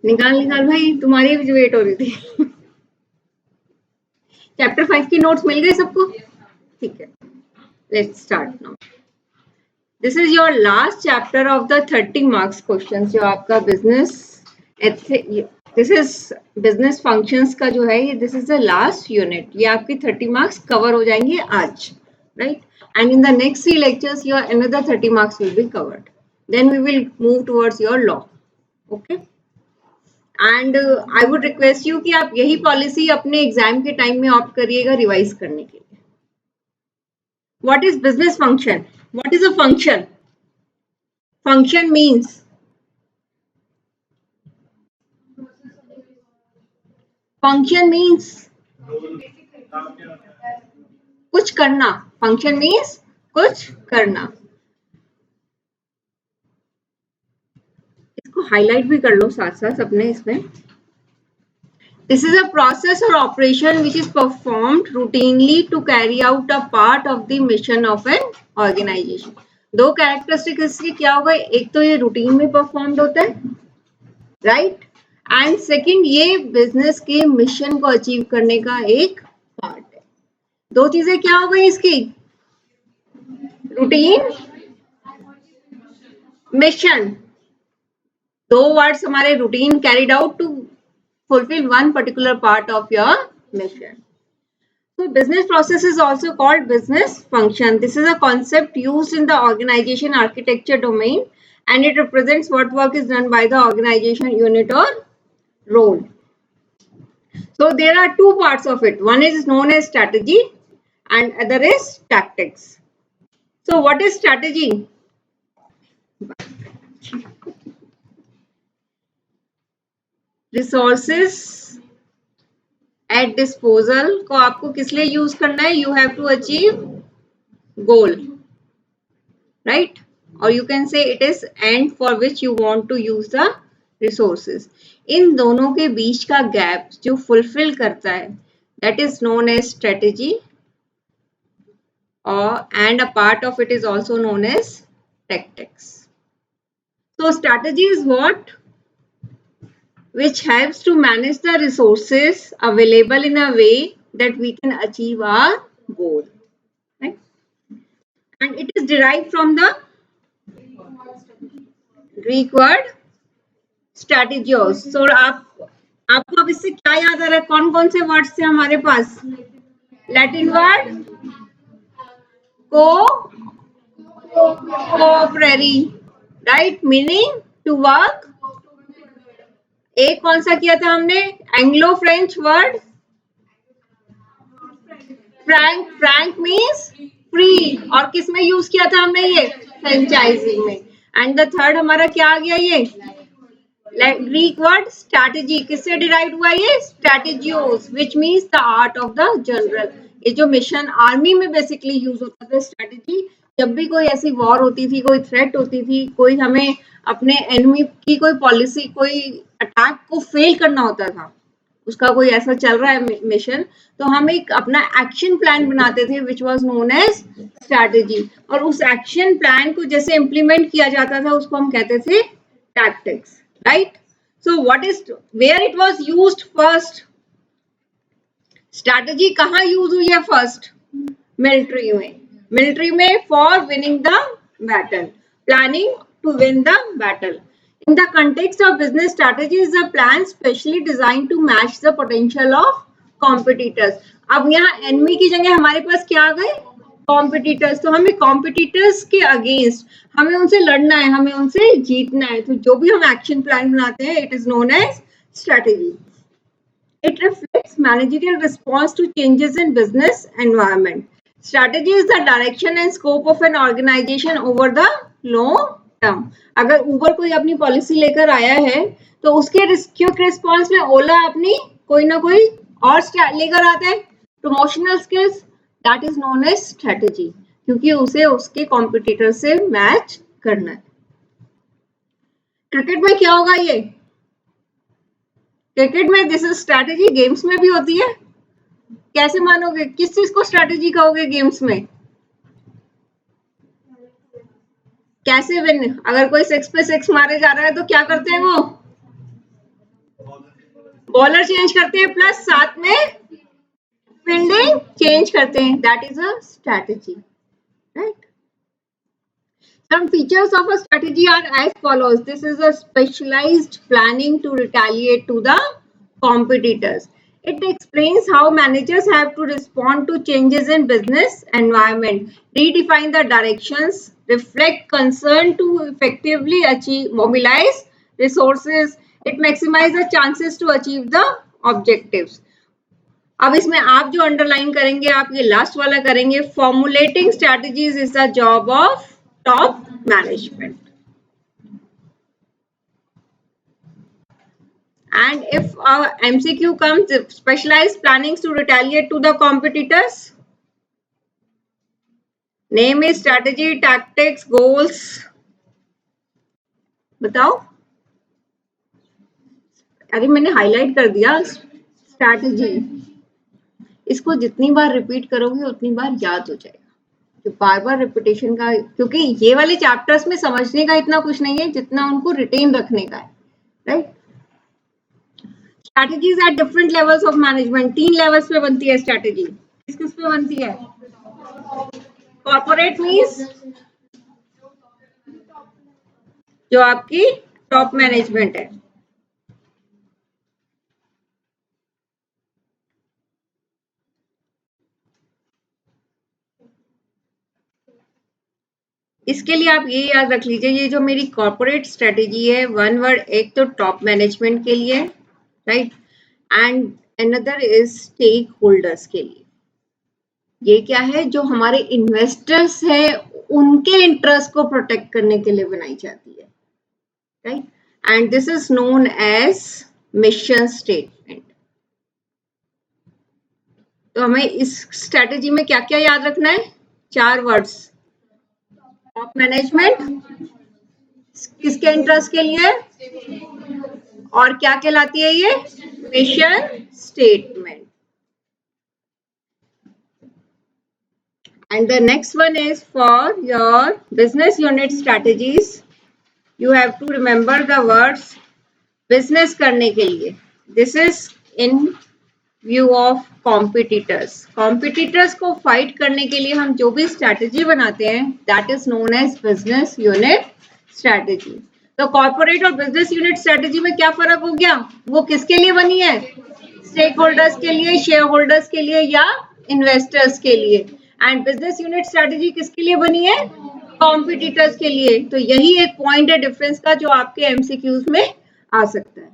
निकाल निकाल भाई, तुम्हारी भी वेट हो रही थी। चैप्टर 5 की नोट्स मिल गए सबको? ठीक है, let's start now. This is your last chapter of the 30 marks question. जो आपका business, this is business functions का जो है ये, this is the last unit. ये आपकी 30 मार्क्स कवर हो जाएंगे आज, right? And in the next 3 lectures your another 30 marks will be covered. Then we will move towards your law. Okay? And I would request you कि आप यही policy अपने exam के टाइम में ऑप्ट करिएगा रिवाइज करने के लिए। What is business function? What is a function? Function means कुछ करना। फंक्शन मीन्स कुछ करना। इसको हाईलाइट भी कर लो साथ साथ अपने इसमें। This is a process or operation which is performed routinely to carry out a part of the mission of an organization. दो कैरेक्टरिस्टिक इसकी क्या होगा? एक तो ये रूटीन में परफॉर्म्ड होता है, राइट? एंड सेकंड, ये बिजनेस के मिशन को अचीव करने का एक पार्ट है। दो चीजें क्या हो गई इसकी? Routine, mission. दो वर्ड्स हमारे, routine carried out to fulfill one particular part of your mission. So business process is also called business function. This is a concept used in the organization architecture domain, and it represents what work is done by the organization unit or role. So there are two parts of it. One is known as strategy and other is tactics. So what is strategy? Resources at disposal को आपको किस लिए use करना है? You have to achieve goal, right? और you can say it is end for which you want to use the resources. इन दोनों के बीच का गैप जो फुलफिल करता है, that is known as strategy, और and a part of it is also known as tactics. So strategy is what? Which helps to manage the resources available in a way that we can achieve our goal, right? And it is derived from the Greek word strategios. So आपको अब इससे क्या याद आ रहा है? कौन कौन से वर्ड्स थे हमारे पास? Latin word cooperari, right? Meaning to work. एक कौन सा किया था हमने? Anglo French word frank. Frank means free, और किस में यूज किया था हमने? ये फ्रेंचाइजिंग में। एंड द थर्ड हमारा क्या आ गया? ये ग्रीक वर्ड स्ट्रैटेजी। किससे डिराइव हुआ? ये strategios, which means the art of the general. ये जो मिशन आर्मी में बेसिकली यूज होता था स्ट्रैटेजी। जब भी कोई ऐसी वॉर होती थी, कोई थ्रेट होती थी, कोई हमें अपने एनिमी की कोई पॉलिसी, कोई अटैक को फेल करना होता था, उसका कोई ऐसा चल रहा है मिशन, तो हम एक अपना एक्शन प्लान बनाते थे which was known as strategy. और उस एक्शन प्लान को जैसे इम्प्लीमेंट किया जाता था उसको हम कहते थे tactics, right? So what is, where it was used first? Strategy कहाँ यूज हुई है फर्स्ट? मिलिट्री में। मिलिट्री में for winning the battle, planning to win the battle. In the context of business strategy is a plan specially designed to match the potential of competitors. अब यहाँ enemy की जगह हमारे पास क्या आ गए? Competitors. तो हमें competitors के against हमें उनसे लड़ना है, हमें उनसे जीतना है। तो जो भी हम action plan बनाते हैं, it is known as strategy. It reflects managerial response to changes in business environment. Strategy is the direction and scope of an organization over the long term. अगर ऊबर कोई अपनी पॉलिसी लेकर आया है तो उसके रिस्पॉन्स में ओला अपनी कोई ना कोई और लेकर आता है promotional skills, that is known as strategy, क्योंकि उसे उसके कॉम्पिटिटर से मैच करना है। क्रिकेट में क्या होगा? ये क्रिकेट में दिस इज स्ट्रेटेजी। गेम्स में भी होती है। कैसे मानोगे? किस चीज को स्ट्रेटेजी कहोगे गेम्स में? कैसे विन? अगर कोई 6 पे 6 मारे जा रहा है तो क्या करते हैं वो? बॉलर चेंज करते हैं प्लस साथ में फील्डिंग चेंज करते हैं, that is a strategy, right. Some features of a strategy are as follows. This is a specialized planning to retaliate to the competitors. It explains how managers have to respond to changes in business environment, redefine the directions, reflect concern to effectively achieve, mobilize resources. It maximizes the chances to achieve the objectives. अब इसमें आप जो underline करेंगे, आप ये last वाला करेंगे, formulating strategies is the job of top management. And if our MCQ comes, specialized plannings to retaliate to the competitors, name is strategy, tactics, goals. बताओ. अरे मैंने हाईलाइट कर दिया स्ट्रैटेजी. इसको जितनी बार रिपीट करोगे उतनी बार याद हो जाएगा. बार बार रिपीटेशन का, क्योंकि ये वाले चैप्टर्स में समझने का इतना कुछ नहीं है जितना उनको रिटेन रखने का है, right. Strategies at different levels of management. 3 levels पे बनती है स्ट्रैटेजी. किस किस पे बनती है? कॉर्पोरेट मींस जो आपकी टॉप मैनेजमेंट है. इसके लिए आप ये याद रख लीजिए, ये जो मेरी कॉर्पोरेट स्ट्रेटेजी है, वन वर्ड, एक तो टॉप मैनेजमेंट के लिए, right, and another is stakeholders के लिए. ये क्या है? जो हमारे इन्वेस्टर्स हैं उनके इंटरेस्ट को प्रोटेक्ट करने के लिए बनाई जाती है, right. And this is known as mission statement. तो हमें इस स्ट्रेटेजी में क्या क्या याद रखना है? 4 वर्ड्स. टॉप मैनेजमेंट किसके इंटरेस्ट के लिए, और क्या कहलाती है ये? Mission statement. And the next one is for your business unit strategies. You have to remember the words business करने के लिए. This is in view of competitors. Competitors को फाइट करने के लिए हम जो भी स्ट्रैटेजी बनाते हैं, that is known as business unit strategy. तो कॉर्पोरेट और बिजनेस यूनिट स्ट्रैटेजी में क्या फर्क हो गया? वो किसके लिए बनी है? स्टेक होल्डर्स के लिए, शेयर होल्डर्स के लिए, या इन्वेस्टर्स के लिए. एंड बिजनेस यूनिट स्ट्रैटेजी किसके लिए बनी है? कॉम्पिटिटर्स के लिए. तो यही एक पॉइंट है डिफरेंस का जो आपके एमसीक्यूज में आ सकता है.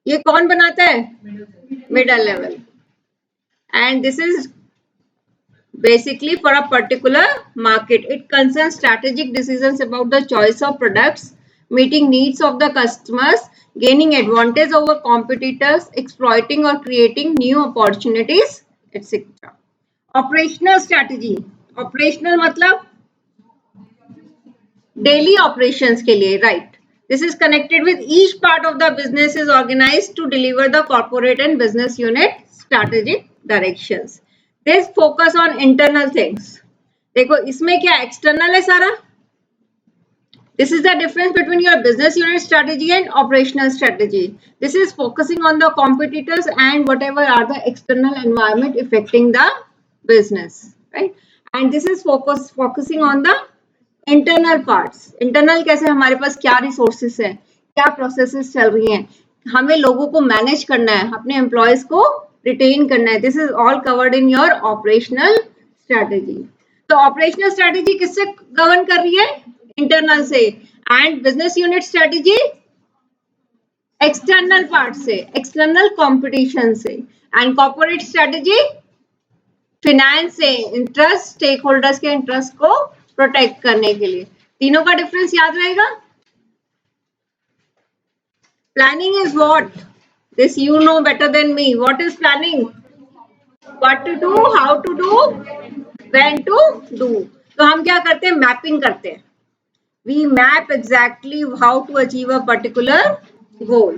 ये कौन बनाता है? Middle level. And this is basically for a particular market. It concerns strategic decisions about the choice of products, meeting needs of the customers, gaining advantage over competitors, exploiting or creating new opportunities, etc. Operational strategy. Operational मतलब daily operations के लिए, right? This is connected with each part of the business is organized to deliver the corporate and business unit strategic directions. This focus on internal things. देखो इसमें क्या external है सारा. This is the difference between your business unit strategy and operational strategy. This is focusing on the competitors and whatever are the external environment affecting the business, right? And this is focusing on the internal parts. Internal कैसे? हमारे पास क्या resources है, क्या processes चल रही हैं, हमें लोगों को मैनेज करना है, अपने एम्प्लॉयज को रिटेन करना है. This is all covered in your operational strategy. तो ऑपरेशनल स्ट्रैटेजी किससे गवर्न कर रही है? इंटरनल से. And business unit strategy external part से, एक्सटर्नल कंपटीशन से. एंड कॉर्पोरेट स्ट्रैटेजी फिनेंस से, इंटरेस्ट, स्टेक होल्डर्स के इंटरेस्ट को प्रोटेक्ट करने के लिए. तीनों का डिफरेंस याद रहेगा. Planning is what? This you know better than me. What is planning? What to do, how to do, when to do. तो हम क्या करते हैं? मैपिंग करते हैं. We map exactly how to achieve a particular goal.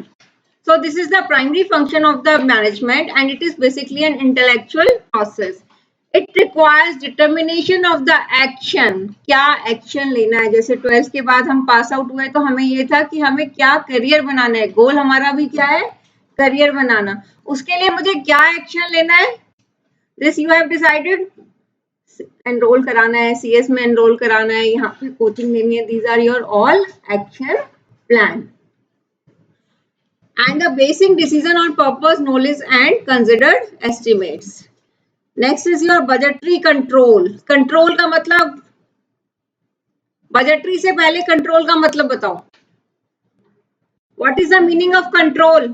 So this is the primary function of the management and it is basically an intellectual process. It requires determination of the action, क्या action लेना है। जैसे 12th के बाद हम pass out हुए तो हमें ये था कि हमें क्या करियर बनाना है, गोल हमारा भी क्या है, करियर बनाना। उसके लिए मुझे क्या एक्शन लेना है, this you have decided, enrol कराना है, सीएस में एनरोल कराना है, यहाँ पे कोचिंग लेनी है, these are your all action plan. And the basic decision on purpose, knowledge and considered estimates. Next is your budgetary control. Control का मतलब, budgetary से पहले control का मतलब बताओ. What is the meaning of control?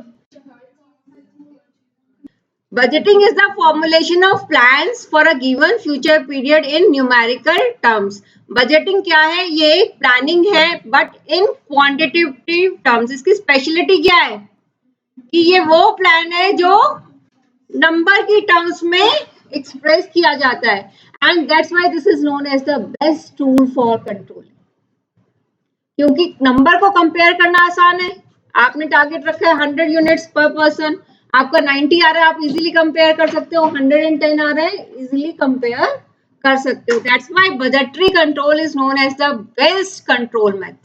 Budgeting is the formulation of plans for a given future period in numerical terms. Budgeting क्या है, ये एक planning है but in quantitative terms. इसकी speciality क्या है कि ये वो प्लान है जो नंबर की टर्म्स में एक्सप्रेस किया जाता है, and that's why this is known as the best tool for control. क्योंकि नंबर को कंपेयर करना आसान है, आपने टारगेट रखा है 100 यूनिट्स पर पर्सन, आपका 90 आ रहा है, आप इजीली कंपेयर कर सकते हो, 110 आ रहा है, इजीली कंपेयर कर सकते हो। That's why budgetary control is known as the best control method.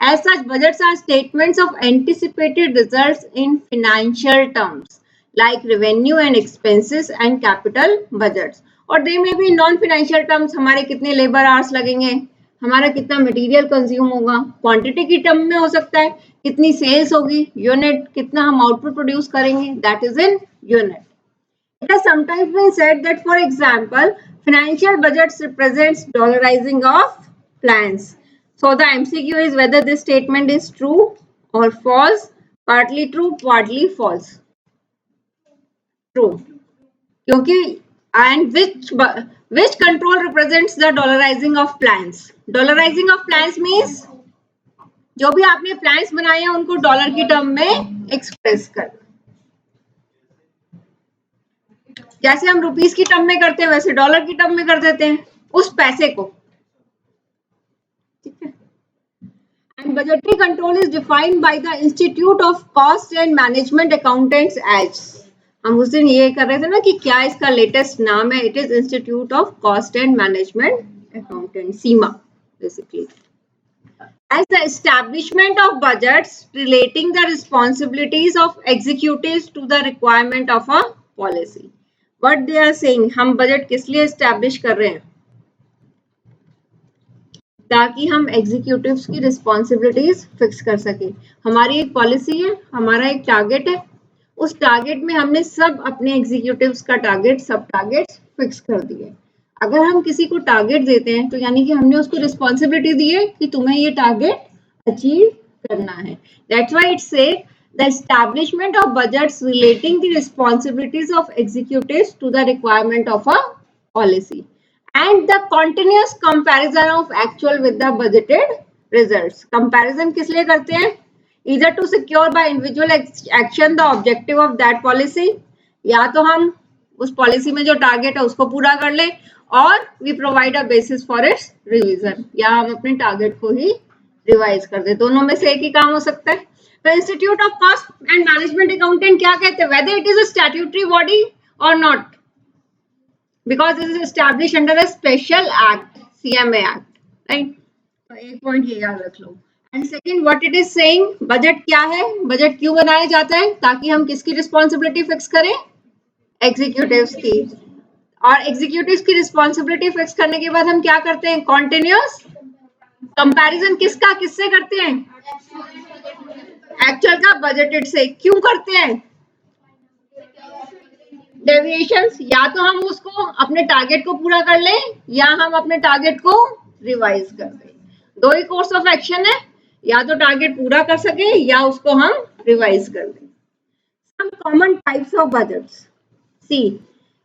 As such, budgets are statements of anticipated results in financial terms, like revenue and expenses and capital budgets. और they may be non-financial terms, हमारे कितने labor hours लगेंगे, हमारा कितना material consume होगा, quantity की term में हो सकता है, कितनी सेल्स होगी, यूनिट कितना हम आउटपुट प्रोड्यूस करेंगे, that is in unit. It has sometimes been said that, for example, financial budgets represents dollarizing of plans. So the MCQ is whether this statement is true or false, partly true, partly false. True. क्योंकि and which control represents the dollarizing of plans? Dollarizing of plans means जो भी आपने plans बनाए हैं उनको dollar की term में express करना। जैसे हम रुपीस की टर्म में करते हैं वैसे डॉलर की टर्म में कर देते हैं उस पैसे को, ठीक है। And budgetary control is defined by the Institute of Cost and Management Accountants as, हम उस दिन ये कर रहे थे ना कि क्या इसका लेटेस्ट नाम है, it is institute of cost and management accountant, Seema basically, as the establishment of budgets relating the responsibilities of executives to the requirement of a policy. What they are saying, हम budget किस लिए establish कर रहे हैं, ताकि हम executives की responsibilities fix कर सके। हमारी एक पॉलिसी है, हमारा एक टारगेट है, उस टारगेट में हमने सब अपने एग्जीक्यूटिव्स का टारगेट, सब टारगेट्स फिक्स कर दिए। अगर हम किसी को टारगेट देते हैं तो यानी कि हमने उसको रिस्पॉन्सिबिलिटी दी है कि तुम्हें ये टारगेट अचीव करना है। दैट्स व्हाई इट से the establishment of budgets relating the responsibilities of executives to the requirement of a policy and the continuous comparison of actual with the budgeted results. Comparison किस लिए करते हैं, either to secure by individual action the objective of that policy, या तो हम उस policy में जो टारगेट है उसको पूरा कर ले, और we provide a basis for its revision, या हम अपने टारगेट को ही रिवाइज कर दे। दोनों में से एक ही काम हो सकता है। तो institute of cost and management accountant क्या कहते हैं, whether it is a statutory body और not, because it is established under a special act, CMA Act, right? तो एक पॉइंट ये याद रख लो। And second, what it is saying, budget क्या है, बजट क्यों बनाया जाता है, ताकि हम किसकी रिस्पॉन्सिबिलिटी फिक्स करें, एग्जीक्यूटिव्स की, और एग्जीक्यूटिव्स की रिस्पॉन्सिबिलिटी फिक्स करने के बाद हम क्या करते हैं, कॉन्टिन्यूअस कंपैरिजन किसका किससे करते हैं, एक्चुअल का बजटेड से। क्यों करते हैं, डेविएशंस, या तो हम उसको अपने टारगेट को पूरा कर लें या हम अपने टारगेट को रिवाइज कर दें। दो ही कोर्स ऑफ एक्शन है, या तो टारगेट पूरा कर सके या उसको हम रिवाइज कर दें। Some common types of budgets, see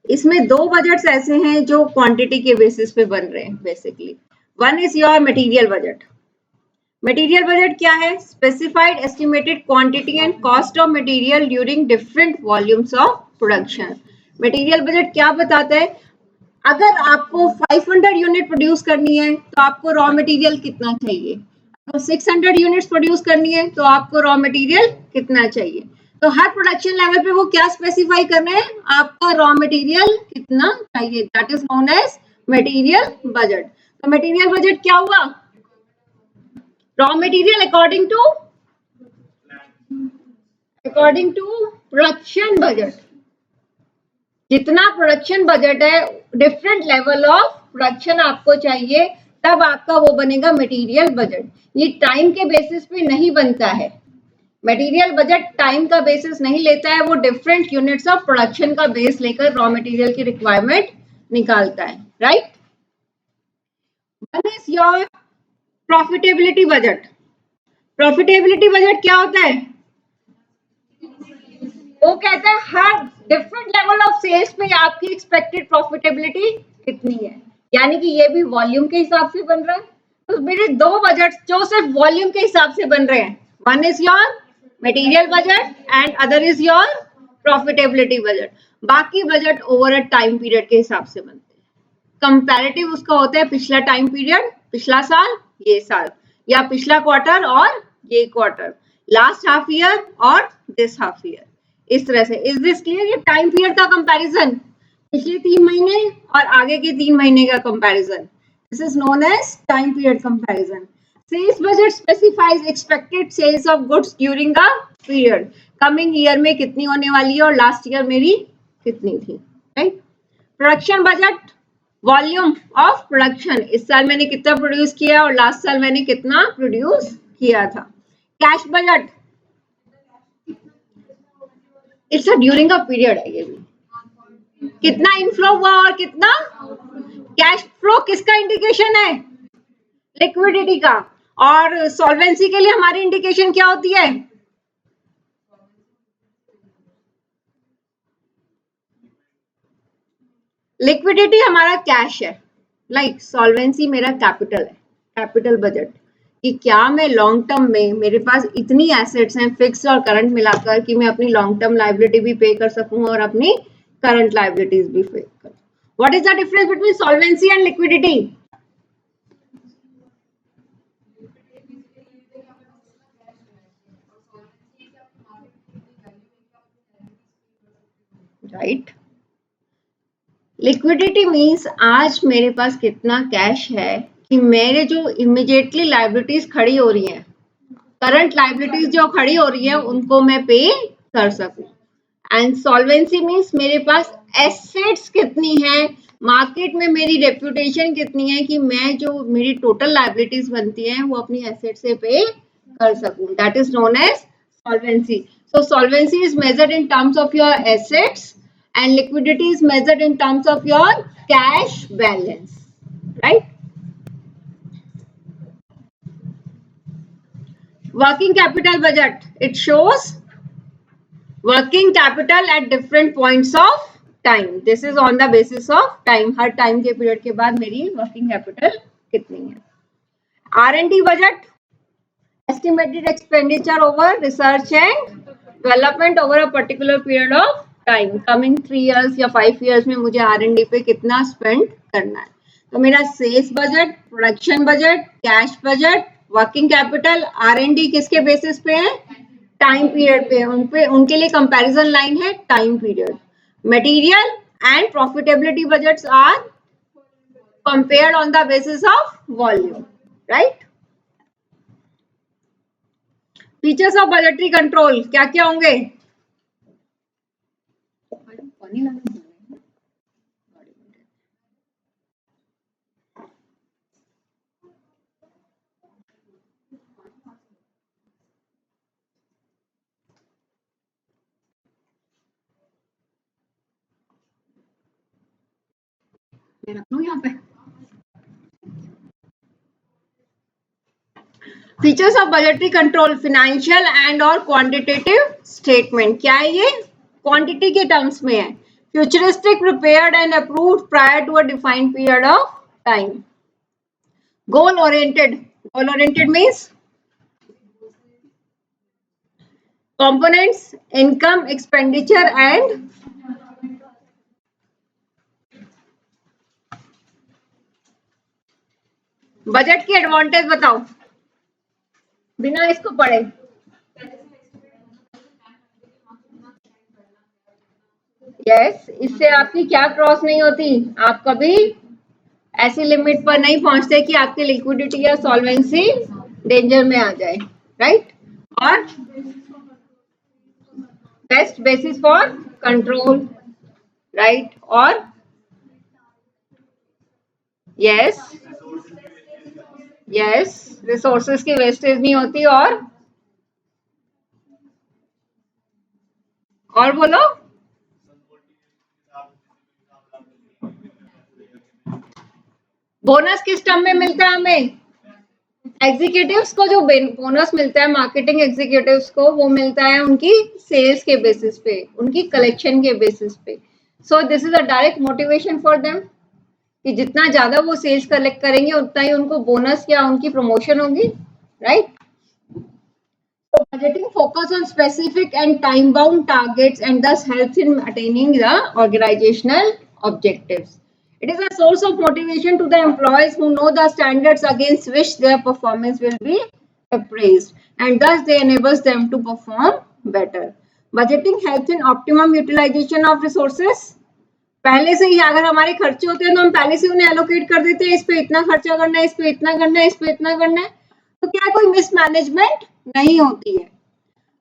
इसमें दो बजट्स ऐसे हैं जो क्वांटिटी के बेसिस पे बन रहे हैं basically. One is your material budget. Material budget क्या है, specified estimated quantity and cost of material during different volumes of production. Material budget क्या बताता है, अगर आपको 500 यूनिट प्रोड्यूस करनी है तो आपको रॉ मटेरियल कितना चाहिए, अगर 600 यूनिट्स प्रोड्यूस करनी है तो आपको रॉ मटेरियल कितना चाहिए। तो हर प्रोडक्शन लेवल पे वो क्या स्पेसिफाई कर रहे हैं, आपका रॉ मटेरियल कितना चाहिए, that is known as material budget. तो मटेरियल बजट क्या हुआ, raw material according to production budget, जितना प्रोडक्शन बजट है, डिफरेंट लेवल ऑफ प्रोडक्शन आपको चाहिए, तब आपका वो बनेगा मटेरियल बजट। ये टाइम के बेसिस पे नहीं बनता है, मटेरियल बजट टाइम का बेसिस नहीं लेता है, वो डिफरेंट यूनिट्स ऑफ प्रोडक्शन का बेस लेकर रॉ मटेरियल की रिक्वायरमेंट निकालता है, right. One is your profitability budget. Profitability budget क्या होता है, वो कहता है हर डिफरेंट लेवल ऑफ सेल्स पे आपकी एक्सपेक्टेड प्रॉफिटेबिलिटी कितनी है, यानी कि ये भी वॉल्यूम के हिसाब से बन रहा है। तो मेरे दो बजट जो सिर्फ वॉल्यूम के हिसाब से बन रहे हैं, one is your material budget and other is your profitability budget. बाकी budget over a time period के हिसाब से बनते हैं। कंपैरेटिव उसका होता है पिछला टाइम पीरियड, पिछला साल, ये साल, या पिछला क्वार्टर और ये क्वार्टर, लास्ट हाफ ईयर और दिस हाफ ईयर, इस तरह से। इज दिस क्लियर, ये टाइम पीरियड का कंपैरिजन, पिछले 3 महीने और आगे के 3 महीने का comparison, this is known as time period comparison. Sales budget specifies expected sales of goods during a period, coming year में कितनी होने वाली है और लास्ट ईयर मेरी कितनी थी, right. Production budget volume of production, इस साल मैंने कितना प्रोड्यूस किया और लास्ट साल मैंने कितना प्रोड्यूस किया था। Cash budget, it's a during a period है, ये भी कितना इनफ्लो हुआ और कितना, कैश फ्लो किसका इंडिकेशन है, लिक्विडिटी का। और सॉल्वेंसी के लिए हमारी इंडिकेशन क्या होती है, लिक्विडिटी हमारा कैश है, लाइक सॉल्वेंसी मेरा कैपिटल है, कैपिटल बजट, कि क्या मैं लॉन्ग टर्म में मेरे पास इतनी एसेट्स हैं फिक्स और करंट मिलाकर कि मैं अपनी लॉन्ग टर्म लायबिलिटी भी पे कर सकूं और अपनी करंट लायबिलिटीज भी पे कर। What is the difference between solvency and liquidity, right. Liquidity means आज मेरे पास कितना कैश है कि मेरे जो इमीडिएटली लायबिलिटीज खड़ी हो रही हैं, करंट लायबिलिटीज जो खड़ी हो रही है उनको मैं पे कर सकूं। एंड सॉल्वेंसी मीन्स मेरे पास एसेट्स कितनी है, मार्केट में मेरी रेप्यूटेशन कितनी है कि मैं जो मेरी टोटल लायबिलिटीज बनती हैं वो अपनी एसेट से पे कर सकूं, that is known as solvency. So solvency is measured in terms of your assets and liquidity is measured in terms of your cash balance, right? Working capital budget, it shows working capital at different points of time. This is on the basis of time. Her time के period के बाद मेरी working capital कितनी है. R&D budget, estimated expenditure over research and development over a particular period of time. Coming 3 years या 5 years में मुझे R&D पे कितना spend करना है. तो मेरा sales budget, production budget, cash budget, working capital, R&D किसके बेसिस पे है, टाइम पीरियड पे, उनके लिए कंपैरिजन लाइन है time period. Material and profitability budgets are compared on the basis of volume, right. Features of budgetary control क्या क्या होंगे, मैं रख लूं यहाँ पे। Features of budgetary control, financial and और क्वांटिटेटिव स्टेटमेंट, क्या है ये, क्वांटिटी के टर्म्स में है। Futuristic, prepared and approved prior to a defined period of time. Goal oriented means components, income, expenditure and budget की एडवांटेज बताओ बिना इसको पढ़े। यस, इससे आपकी क्या क्रॉस नहीं होती, आप कभी ऐसी लिमिट पर नहीं पहुंचते कि आपकी लिक्विडिटी या सॉल्वेंसी डेंजर में आ जाए, राइट। और best basis for control, right. और यस, यस, रिसोर्सेज की वेस्टेज नहीं होती। और बोलो, बोनस किस टर्म में मिलता है हमें, एग्जीक्यूटिव्स को जो बोनस मिलता है मार्केटिंग एग्जीक्यूटिव्स को, वो मिलता है उनकी सेल्स के बेसिस पे, उनकी कलेक्शन के बेसिस पे। सो this is a direct motivation for them कि जितना ज्यादा वो सेल्स कलेक्ट करेंगे उतना ही उनको बोनस या उनकी प्रमोशन होगी, right. So budgeting focus on specific and time-bound targets and thus helps in attaining the organizational objectives. It is a source of motivation to the employees who know the standards against which their performance will be appraised, and thus they enables them to perform better. Budgeting helps in optimum utilization of resources. पहले से ही अगर हमारे खर्चे होते हैं तो हम पहले से उन्हें एलोकेट कर देते हैं, इस पे इतना खर्चा करना है, इस पे इतना करना है, इस पे इतना करना है, तो क्या कोई मिसमैनेजमेंट नहीं होती है।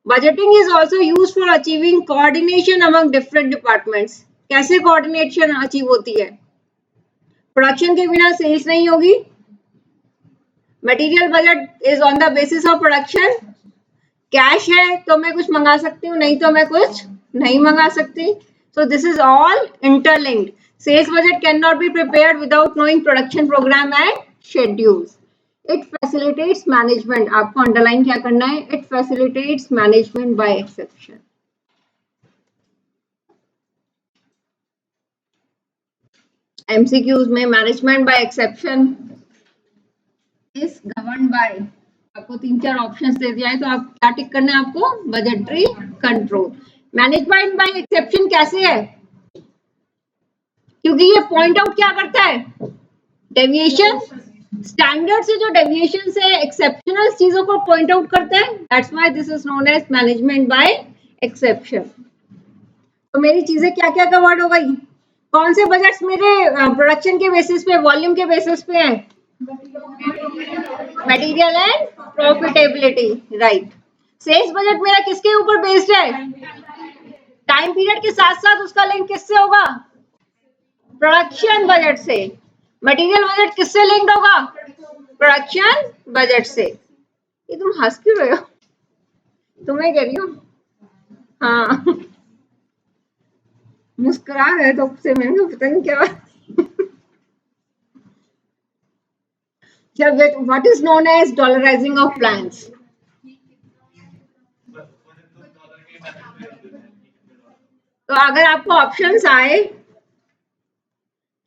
Budgeting is also use for achieving coordination among different departments. कैसे कोऑर्डिनेशन अचीव होती है, प्रोडक्शन के बिना सेल्स नहीं होगी। Material budget is on the basis of production. Cash है तो मैं कुछ मंगा सकती हूँ, नहीं तो मैं कुछ नहीं मंगा सकती। So this is all interlinked. Sales budget cannot be prepared without knowing production program and schedules. It facilitates management. आपको underline क्या करना है? It facilitates management by exception. MCQs में management by exception is governed by, आपको 3-4 options दे दिया है तो आप क्या टिक करना है आपको, budgetary control. Management by exception कैसे है, क्योंकि ये पॉइंट आउट क्या करता है, डेविएशन, स्टैंडर्ड से जो डेविएशन से एक्सेप्शनल चीजों को पॉइंट आउट करते हैं। That's why this is known as management by exception. तो मेरी चीजें क्या क्या कवर्ड हो गई, कौन से बजट्स मेरे प्रोडक्शन के बेसिस पे, वॉल्यूम के बेसिस पे है, material and profitability, right. Sales budget मेरा किसके ऊपर बेस्ड है, टाइम पीरियड के साथ साथ उसका लिंक किससे होगा, प्रोडक्शन बजट से। मटेरियल बजट किससे लिंक्ड होगा, प्रोडक्शन बजट से। ये तुम हंस क्यों रहे हो, तुम्हें कह रही हूँ, हाँ मुस्कुरा रहे तो से मैंने पता नहीं क्या। What is known as dollarizing of plans. तो अगर आपको ऑप्शंस आए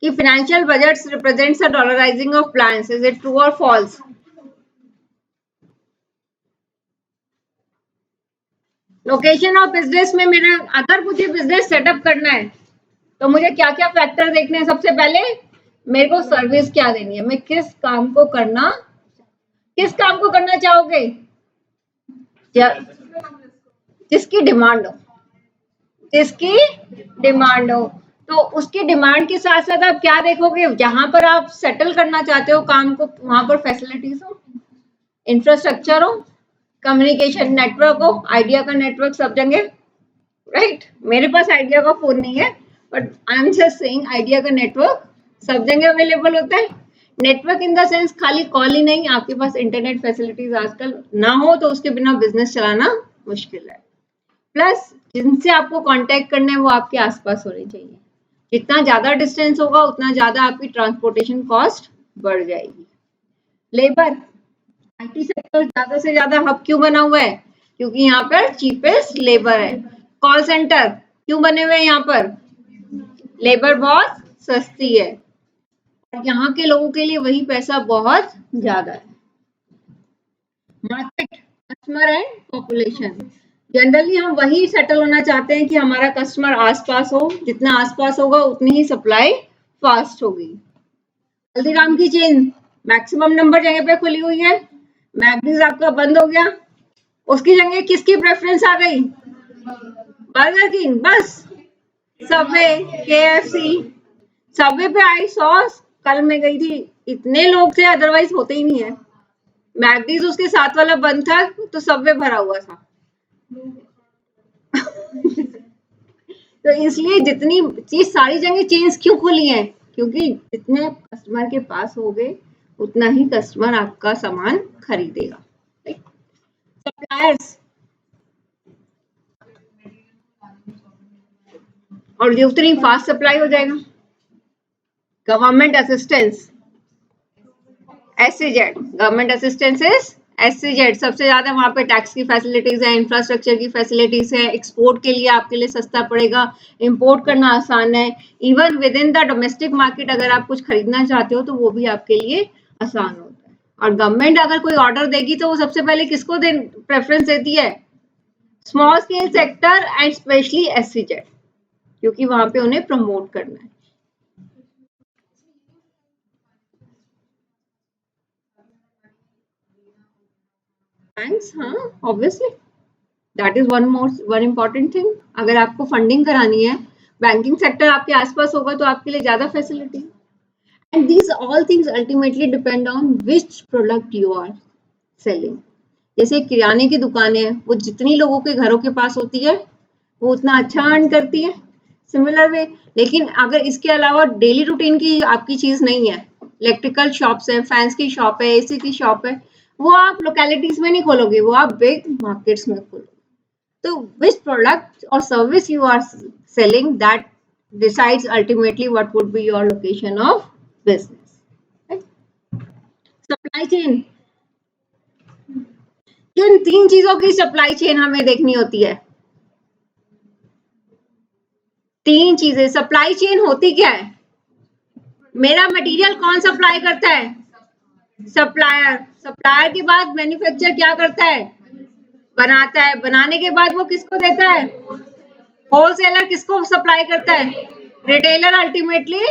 कि financial budgets represents a dollarizing of plans, is it true or false? Location of business में मेरा, अगर मुझे बिजनेस सेटअप करना है तो मुझे क्या क्या फैक्टर देखने हैं, सबसे पहले मेरे को सर्विस क्या देनी है, मैं किस काम को करना चाहोगे, जिसकी डिमांड हो, तो उसकी डिमांड के साथ साथ आप क्या देखोगे, जहां पर आप सेटल करना चाहते हो काम को, वहां पर फैसिलिटीज हो, इंफ्रास्ट्रक्चर हो, कम्युनिकेशन नेटवर्क हो, आइडिया का नेटवर्क सब जगह, राइट। मेरे पास आइडिया का फोन नहीं है, but I am just saying idea का नेटवर्क सब जगह अवेलेबल होता है। नेटवर्क इन द सेंस खाली कॉल ही नहीं, आपके पास इंटरनेट फैसिलिटीज आजकल ना हो तो उसके बिना बिजनेस चलाना मुश्किल है। प्लस जिनसे आपको कांटेक्ट करना है वो आपके आसपास होने चाहिए। जितना ज्यादा डिस्टेंस होगा उतना ज्यादा आपकी ट्रांसपोर्टेशन कॉस्ट बढ़ जाएगी। लेबर, आईटी सेक्टर ज्यादा से ज्यादा हब क्यों बना हुआ है, क्योंकि यहाँ पर चीपेस्ट लेबर है। कॉल सेंटर क्यों बने हुए हैं, यहाँ पर लेबर बहुत सस्ती है और यहाँ के लोगों के लिए वही पैसा बहुत ज्यादा है। Market, customer and population, generally हम वही सेटल होना चाहते हैं कि हमारा कस्टमर आसपास हो, जितना आसपास होगा उतनी ही सप्लाई फास्ट होगी। हल्दीराम की चेन मैक्सिमम नंबर जगह पे खुली हुई है, मैगनीज आपका बंद हो गया, उसकी जगह किसकी प्रेफरेंस आ गई, बर्गर किंग। बस सबवे, KFC, सबवे पे आई सॉस, कल मैं गई थी, इतने लोग थे, अदरवाइज होते ही नहीं है। मैगडीज उसके साथ वाला बंद था तो सबवे भरा हुआ था। तो इसलिए जितनी चीज सारी जगह चेंज क्यों खोली है, क्योंकि जितने कस्टमर के पास हो गए उतना ही कस्टमर आपका सामान खरीदेगा। सप्लायर्स, और ये उतनी फास्ट सप्लाई हो जाएगा। Government assistance, SEZ, government assistance is SEZ, सबसे ज्यादा वहां पे टैक्स की फैसिलिटीज है, इंफ्रास्ट्रक्चर की फैसिलिटीज है, एक्सपोर्ट के लिए आपके लिए सस्ता पड़ेगा, इंपोर्ट करना आसान है, even with in the domestic market अगर आप कुछ खरीदना चाहते हो तो वो भी आपके लिए आसान होता है। और गवर्नमेंट अगर कोई ऑर्डर देगी तो वो सबसे पहले किसको प्रेफरेंस देती है, small scale sector and specially SEZ, क्योंकि वहां पे उन्हें प्रमोट करना है। थैंक्स, हाँ obviously, that is one important thing. अगर आपको फंडिंग करानी है, बैंकिंग सेक्टर आपके आसपास होगा तो आपके लिए ज्यादा facility. And these all things ultimately depend on which product you are selling. जैसे किराने की दुकानें हैं, वो जितनी लोगों के घरों के पास होती है वो उतना अच्छा अर्न करती है, सिमिलर वे। लेकिन अगर इसके अलावा डेली रूटीन की आपकी चीज नहीं है, इलेक्ट्रिकल शॉप्स है, फैंस की शॉप है, AC की शॉप है, वो आप लोकेलिटीज में नहीं खोलोगे, वो आप बिग मार्केट्स में खोलोगे। So which product or service you are selling, that decides ultimately what would be your location of business. Right? Supply chain, किन 3 चीजों की सप्लाई चेन हमें देखनी होती है? 3 चीजें। सप्लाई चेन होती क्या है? मेरा मटेरियल कौन सप्लाई करता है? सप्लायर। सप्लायर के बाद मैन्युफैक्चर क्या करता है? बनाता है। बनाने के बाद वो किसको देता है? होलसेलर किसको सप्लाई करता है? Retailer ultimately.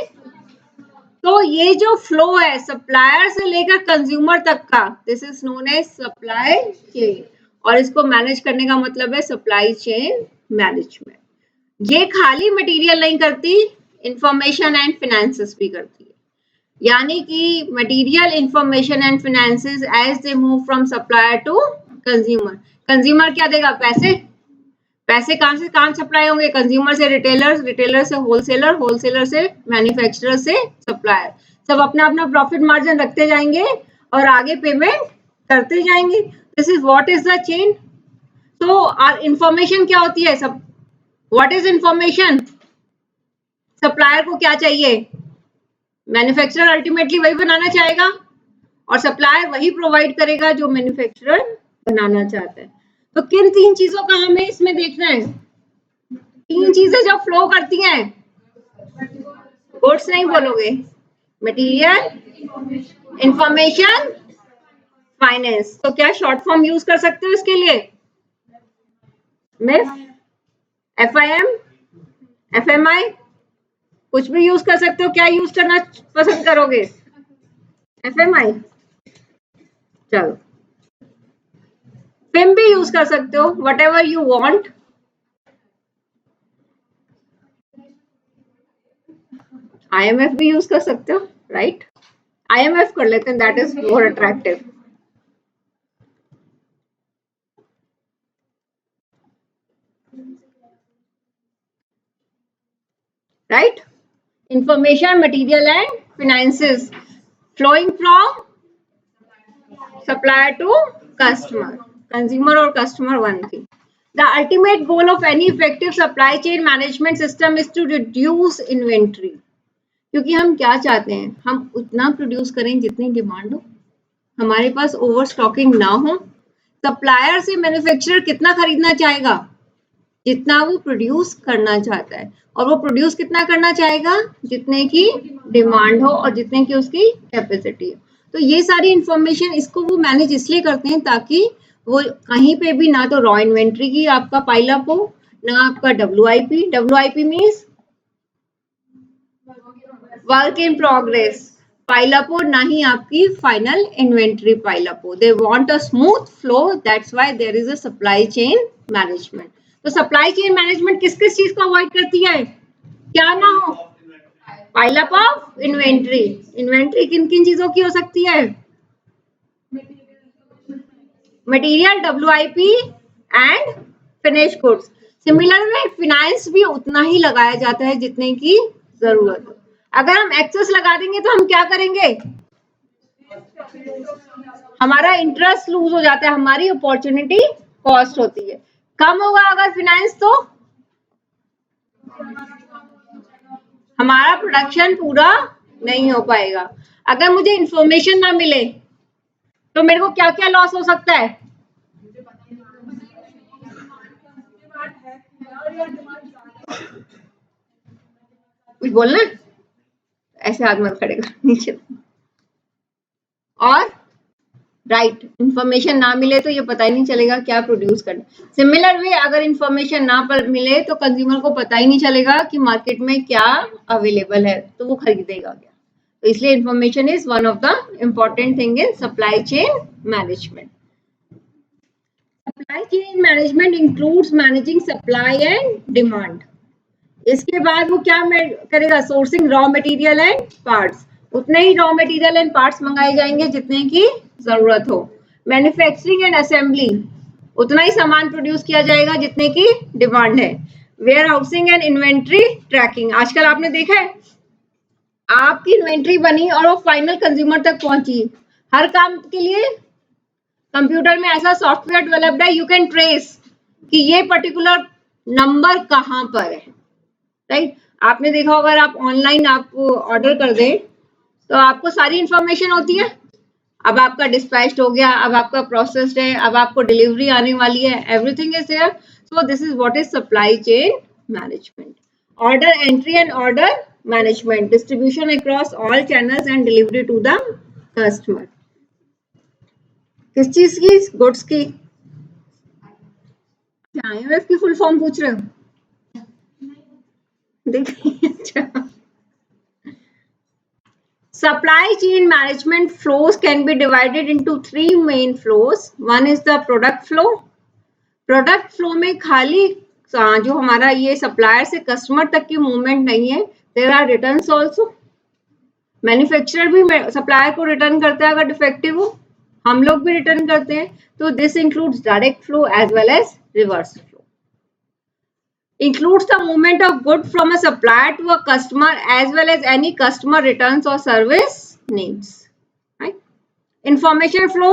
तो ये जो फ्लो है सप्लायर से लेकर कंज्यूमर तक का, this is known as supply chain. और इसको मैनेज करने का मतलब है सप्लाई चेन मैनेजमेंट। ये खाली मटेरियल नहीं करती, इंफॉर्मेशन एंड फिनेंसेस भी करती है। यानी कि material, information and finances as they move from supplier to consumer. Consumer क्या देगा? पैसे। पैसे कहाँ सप्लाई होंगे? कंज्यूमर से रिटेलर, रिटेलर से होलसेलर, होलसेलर से मैन्युफैक्चरर से सप्लायर। सब अपना अपना प्रॉफिट मार्जिन रखते जाएंगे और आगे पेमेंट करते जाएंगे। This is what is the chain. तो इंफॉर्मेशन क्या होती है? सब व्हाट इज इंफॉर्मेशन? सप्लायर को क्या चाहिए? मैन्युफैक्चरर अल्टीमेटली वही बनाना चाहेगा और सप्लायर वही प्रोवाइड करेगा जो मैन्युफैक्चरर बनाना चाहता है। तो किन 3 चीजों का हमें इसमें देखना है? 3 चीजें जो फ्लो करती हैं, गुड्स नहीं बोलोगे, मटेरियल, इंफॉर्मेशन, फाइनेंस। तो क्या शॉर्ट फॉर्म यूज कर सकते हो इसके लिए? मिफ, FIM, FMI, कुछ भी यूज कर सकते हो। क्या यूज करना पसंद करोगे? FMI, चलो FIM भी यूज कर सकते हो, what ever you want. IMF भी यूज कर सकते हो, राइट? IMF कर लेते हैं, that is more attractive. Right? Information, material and finances flowing from supplier to customer, consumer or customer, one thing. The ultimate goal of any effective supply chain management system is to reduce inventory. क्योंकि हम क्या चाहते हैं? हम उतना produce करें जितनी demand हो, हमारे पास ओवर स्टॉकिंग ना हो। सप्लायर से मैन्युफैक्चरर कितना खरीदना चाहेगा? जितना वो प्रोड्यूस करना चाहता है। और वो प्रोड्यूस कितना करना चाहेगा? जितने की डिमांड हो और जितने की उसकी कैपेसिटी हो। तो ये सारी इंफॉर्मेशन इसको वो मैनेज इसलिए करते हैं ताकि वो कहीं पे भी ना तो रॉ इन्वेंट्री की आपका पाइलअप हो, ना आपका WIP। WIP means work in progress pile up हो, ना ही आपकी फाइनल इन्वेंट्री पाइलअप हो। They want a smooth flow, that's why there is a supply chain management. तो सप्लाई चेन मैनेजमेंट किस किस चीज को अवॉइड करती है? क्या ना हो, pile up of inventory. Inventory किन किन चीजों की हो सकती है? Material, WIP and finish goods. Similar में फिनांस भी उतना ही लगाया जाता है जितने की जरूरत हो। अगर हम एक्सेस लगा देंगे तो हम क्या करेंगे? हमारा इंटरेस्ट लूज हो जाता है, हमारी अपॉर्चुनिटी कॉस्ट होती है। कम होगा अगर फिनांस तो हमारा प्रोडक्शन पूरा नहीं हो पाएगा। अगर मुझे इंफॉर्मेशन ना मिले तो मेरे को क्या क्या लॉस हो सकता है? कुछ बोलना है? ऐसे हाथ मत खड़े कर नीचे। और राइट, इंफॉर्मेशन ना मिले तो ये पता ही नहीं चलेगा क्या प्रोड्यूस करना। सिमिलर वे अगर इंफॉर्मेशन ना पर मिले तो कंज्यूमर को पता ही नहीं चलेगा कि मार्केट में क्या अवेलेबल है, तो वो खरीदेगा क्या। तो इसलिए information is one of the important thing in supply chain management. Supply chain management includes managing supply and demand. इसके बाद वो क्या करेगा? Sourcing raw material and parts. उतने ही रॉ मटेरियल एंड पार्ट्स मंगाए जाएंगे जितने की जरूरत हो। मैन्युफैक्चरिंग एंड असेंबली, उतना ही सामान प्रोड्यूस किया जाएगा जितने की डिमांड है। Warehousing and inventory tracking, आजकल आपने देखा है आपकी इन्वेंट्री बनी और वो फाइनल कंज्यूमर तक पहुंची। हर काम के लिए कंप्यूटर में ऐसा सॉफ्टवेयर डेवलप्ड है, यू कैन ट्रेस कि ये पर्टिकुलर नंबर कहां पर है। राइट, आपने देखा अगर आप ऑनलाइन आप ऑर्डर कर दें तो आपको सारी इंफॉर्मेशन होती है। अब आपका डिस्पैच हो गया, अब आपका प्रोसेस्ड है, अब आपको डिलीवरी आने वाली है, everything is there. So this is what is supply chain management. Order entry and order management, distribution across all channels and delivery to the customer. किस चीज की? गुड्स की। IMF की फुल फॉर्म पूछ रहे हो? देखिए, अच्छा। Supply chain management flows can be divided into three main flows. One is the product flow. Product flow में खाली जो हमारा ये सप्लायर से कस्टमर तक की मूवमेंट नहीं है, there are returns also. Manufacturer भी सप्लायर को रिटर्न करता है अगर डिफेक्टिव हो, हम लोग भी रिटर्न करते हैं। तो this includes direct flow as well as reverse flow. Includes the movement of good from a supplier to a customer as well as any customer returns or service needs. Right? Information flow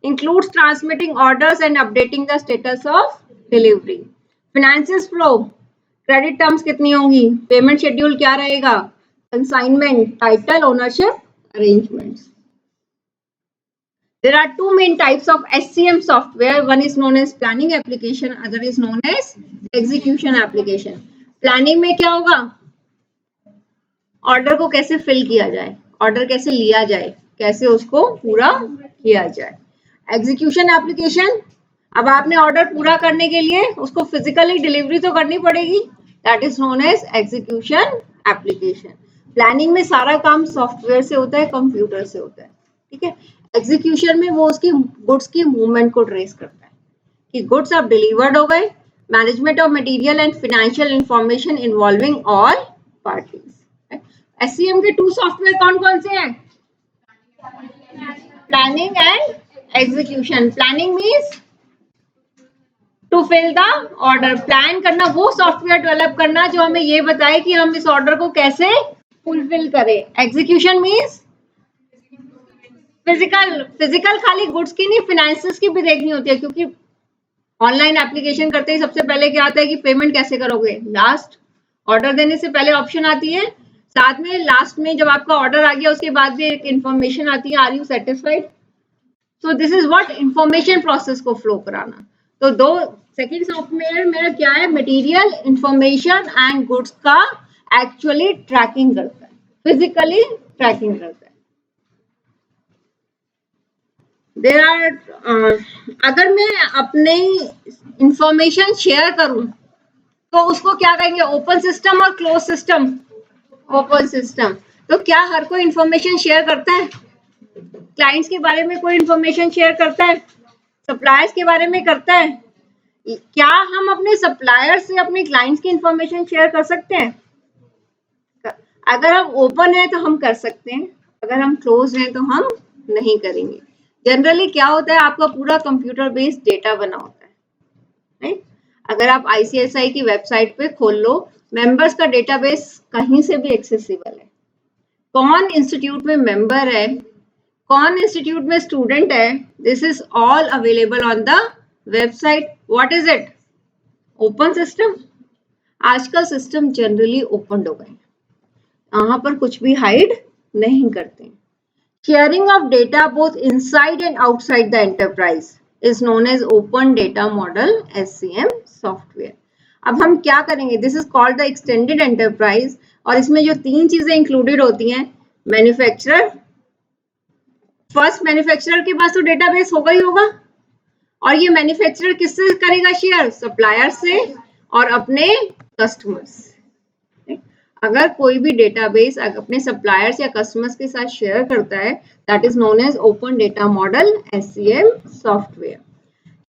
includes transmitting orders and updating the status of delivery. Finances flow, credit terms कितनी होंगी, payment schedule क्या रहेगा, consignment, title, ownership, arrangements. There are two main types of SCM software. One is known as planning application, other is known as execution application. Planning में क्या होगा? Order को कैसे fill किया जाए, ऑर्डर कैसे लिया जाए, कैसे उसको पूरा किया जाए। एग्जीक्यूशन एप्लीकेशन, अब आपने ऑर्डर पूरा करने के लिए उसको फिजिकली डिलीवरी तो करनी पड़ेगी, that is known as execution application. Planning में सारा काम सॉफ्टवेयर से होता है, कंप्यूटर से होता है, ठीक है। एग्जीक्यूशन में वो उसकी गुड्स की मूवमेंट को ट्रेस करता है कि गुड्स अब डिलीवर्ड हो गए। Management of material and financial information involving all parties. SCM के टू सॉफ्टवेयर कौन कौन से हैं? Planning and execution. Planning means to fill the order, plan करना, वो सॉफ्टवेयर डेवलप करना जो हमें ये बताए कि हम इस ऑर्डर को कैसे फुलफिल करें। एग्जीक्यूशन मीन्स फिजिकल खाली गुड्स की नहीं, फाइनेंसेस की भी देखनी होती है, क्योंकि ऑनलाइन एप्लीकेशन करते ही सबसे पहले क्या आता है कि पेमेंट कैसे करोगे। लास्ट ऑर्डर देने से पहले ऑप्शन आती है, साथ में लास्ट में जब आपका ऑर्डर आ गया उसके बाद भी एक इंफॉर्मेशन आती है, are you satisfied. So this is what information process को फ्लो कराना। तो दो सेकंड सॉफ्टवेयर मेरा क्या है, मटेरियल इंफॉर्मेशन एंड गुड्स का एक्चुअली ट्रैकिंग करता है, फिजिकली ट्रैकिंग करता है। देयर आर अगर मैं अपने इंफॉर्मेशन शेयर करूं तो उसको क्या कहेंगे, ओपन सिस्टम और क्लोज सिस्टम। Open system. तो क्या हर कोई इंफॉर्मेशन शेयर करता है? क्लाइंट्स के बारे में कोई इंफॉर्मेशन शेयर करता है? सप्लायर्स के बारे में करता है? क्या हम अपने सप्लायर से अपने क्लाइंट्स की इंफॉर्मेशन शेयर कर सकते हैं? अगर हम ओपन है तो हम कर सकते हैं, अगर हम क्लोज हैं तो हम नहीं करेंगे। जनरली क्या होता है, आपका पूरा कंप्यूटर बेस्ड डेटा बना होता है, राइट? अगर आप आईसीआईसीआई की वेबसाइट पे खोल लो, मेंबर्स का डेटाबेस कहीं से भी एक्सेसिबल है। कौन इंस्टीट्यूट में मेंबर है, कौन इंस्टीट्यूट में स्टूडेंट है, this is all available on the website. What is it? Open system. आजकल सिस्टम जनरली ओपन हो गए, यहाँ पर कुछ भी हाइड नहीं करते। Sharing of data both inside and outside the enterprise is known as open data model, SCM software. अब हम क्या करेंगे, this is called the extended enterprise, और इसमें जो 3 चीजें इंक्लूडेड होती हैं, मैन्युफैक्चरर, फर्स्ट मैन्युफैक्चरर के पास तो डेटाबेस होगा ही होगा, और ये मैन्युफैक्चरर किससे करेगा शेयर? सप्लायर से और अपने कस्टमर्स। अगर कोई भी डेटाबेस अपने सप्लायर्स या कस्टमर्स के साथ शेयर करता है, that is known as open data model, SCM software.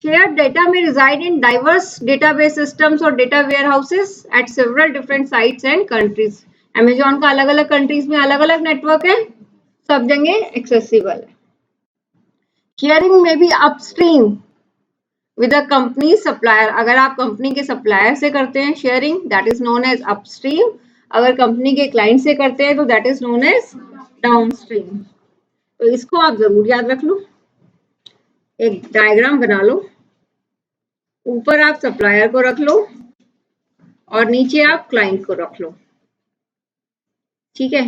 Shared data में reside in diverse database systems और data warehouses at several different sites and countries. Amazon का अलग अलग कंट्रीज में अलग अलग नेटवर्क है, सब जगह एक्सेसिबल है। शेयरिंग में भी upstream with a company supplier, अगर आप कंपनी के सप्लायर से करते हैं sharing, that is known as upstream. अगर कंपनी के क्लाइंट से करते हैं तो that is known as downstream. तो इसको आप जरूर याद रख लो, एक डायग्राम बना लो, ऊपर आप सप्लायर को रख लो और नीचे आप क्लाइंट को रख लो, ठीक है?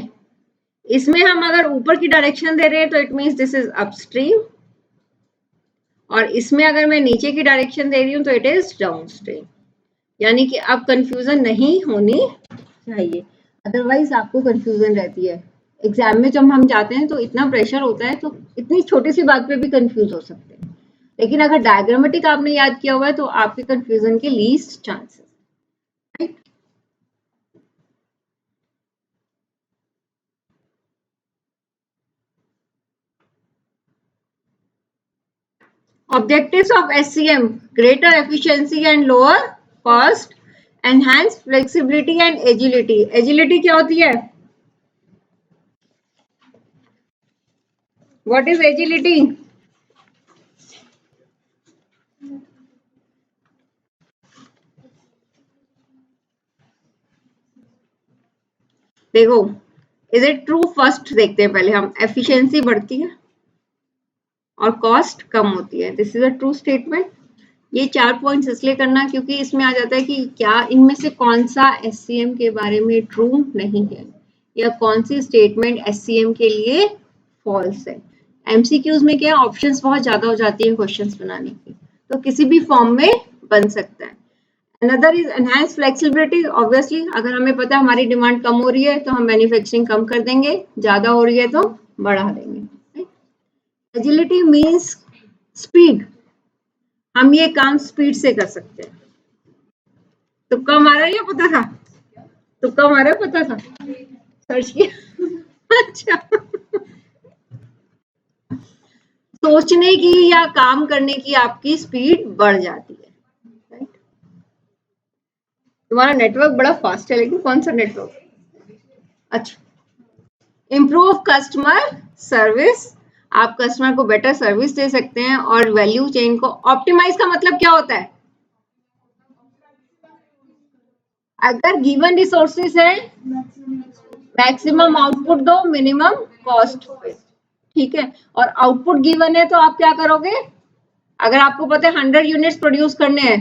इसमें हम अगर ऊपर की डायरेक्शन दे रहे हैं तो it means this is upstream, और इसमें अगर मैं नीचे की डायरेक्शन दे रही हूँ तो इट इज डाउनस्ट्रीम। यानी कि अब कंफ्यूजन नहीं होनी चाहिए, अदरवाइज आपको कंफ्यूजन रहती है। एग्जाम में जब हम जाते हैं तो इतना प्रेशर होता है, तो इतनी छोटी सी बात पे भी कंफ्यूज हो सकते हैं, लेकिन अगर डायग्रामेटिक आपने याद किया हुआ है तो आपके कंफ्यूजन के least chances, right? Objectives of SCM: greater efficiency and lower cost, enhance flexibility and agility. Agility क्या होती है? What is agility? देखो, इज इट ट्रू? फर्स्ट देखते हैं पहले हम, एफिशिएंसी बढ़ती है और कॉस्ट कम होती है, this is a true statement. ये 4 पॉइंट्स इसलिए करना क्योंकि इसमें आ जाता है कि क्या इनमें से कौन सा एससीएम के बारे में ट्रू नहीं है, या कौन सी स्टेटमेंट एससीएम के लिए फॉल्स है। एमसीक्यूज में क्या ऑप्शंस बहुत ज्यादा हो जाती है क्वेश्चंस बनाने की, तो किसी भी फॉर्म में बन सकता है। Another is enhance flexibility. Obviously अगर हमें पता है हमारी डिमांड कम हो रही है तो हम मैन्युफैक्चरिंग कम कर देंगे, ज्यादा हो रही है तो बढ़ा देंगे। एजिलिटी मीन्स स्पीड, हम ये काम स्पीड से कर सकते हैं। तुक्का मारा या पता था? तुक्का मारा पता था? सर्च किया? अच्छा, सोचने की या काम करने की आपकी स्पीड बढ़ जाती है, राइट? तुम्हारा नेटवर्क बड़ा फास्ट है, लेकिन कौन सा नेटवर्क? अच्छा, इम्प्रूव कस्टमर सर्विस, आप कस्टमर को बेटर सर्विस दे सकते हैं, और वैल्यू चेन को ऑप्टिमाइज का मतलब क्या होता है? अगर गिवन रिसोर्सेज है, मैक्सिमम आउटपुट दो, मिनिमम कॉस्ट, ठीक है? और आउटपुट गिवन है तो आप क्या करोगे? अगर आपको पता है 100 यूनिट्स प्रोड्यूस करने हैं,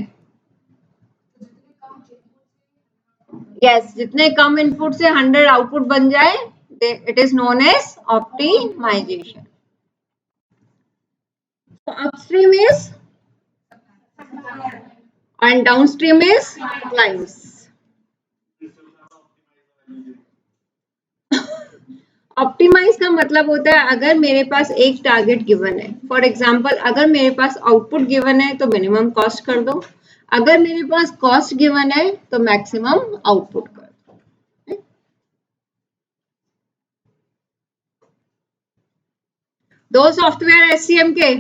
यस, जितने कम इनपुट से 100 आउटपुट बन जाए, it is known as optimization. So upstream is and downstream is clients. Optimize का मतलब होता है अगर मेरे पास एक टारगेट गिवन है, फॉर एग्जांपल अगर मेरे पास आउटपुट गिवन है तो मिनिमम कॉस्ट कर दो, अगर मेरे पास कॉस्ट गिवन है तो मैक्सिमम आउटपुट कर दो। दो सॉफ्टवेयर एससीएम के,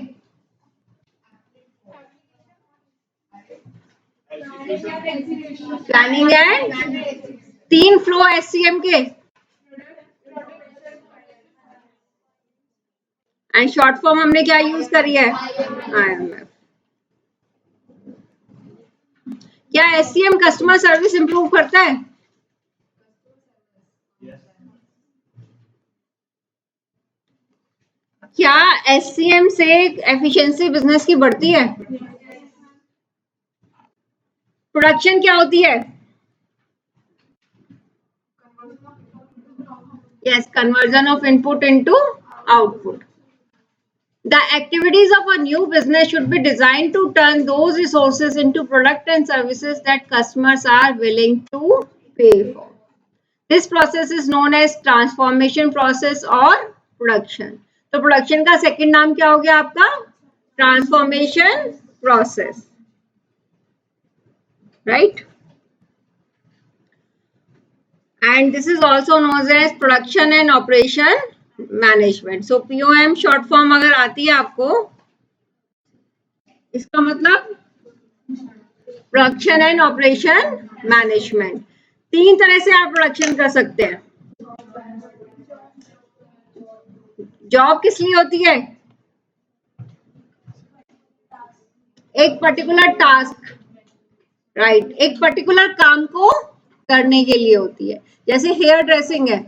प्लानिंग एंड 3 फ्लो एससीएम के, एंड शॉर्ट फॉर्म हमने क्या यूज करी है, IMF। क्या SCM कस्टमर सर्विस इंप्रूव करता है? क्या SCM से एफिशिएंसी बिजनेस की बढ़ती है? प्रोडक्शन क्या होती है? Yes, conversion of input into output. The activities of a new business should be designed to turn those resources into product and services that customers are willing to pay for. This process is known as transformation process or production. तो production का second नाम क्या हो गया आपका? Transformation process, right? And this is also known as production and operation management. So POM short form अगर आती है आपको, इसका मतलब प्रोडक्शन एंड ऑपरेशन मैनेजमेंट। तीन तरह से आप प्रोडक्शन कर सकते हैं। जॉब किस लिए होती है? एक पर्टिकुलर टास्क, राइट, एक पर्टिकुलर काम को करने के लिए होती है। जैसे हेयर ड्रेसिंग है,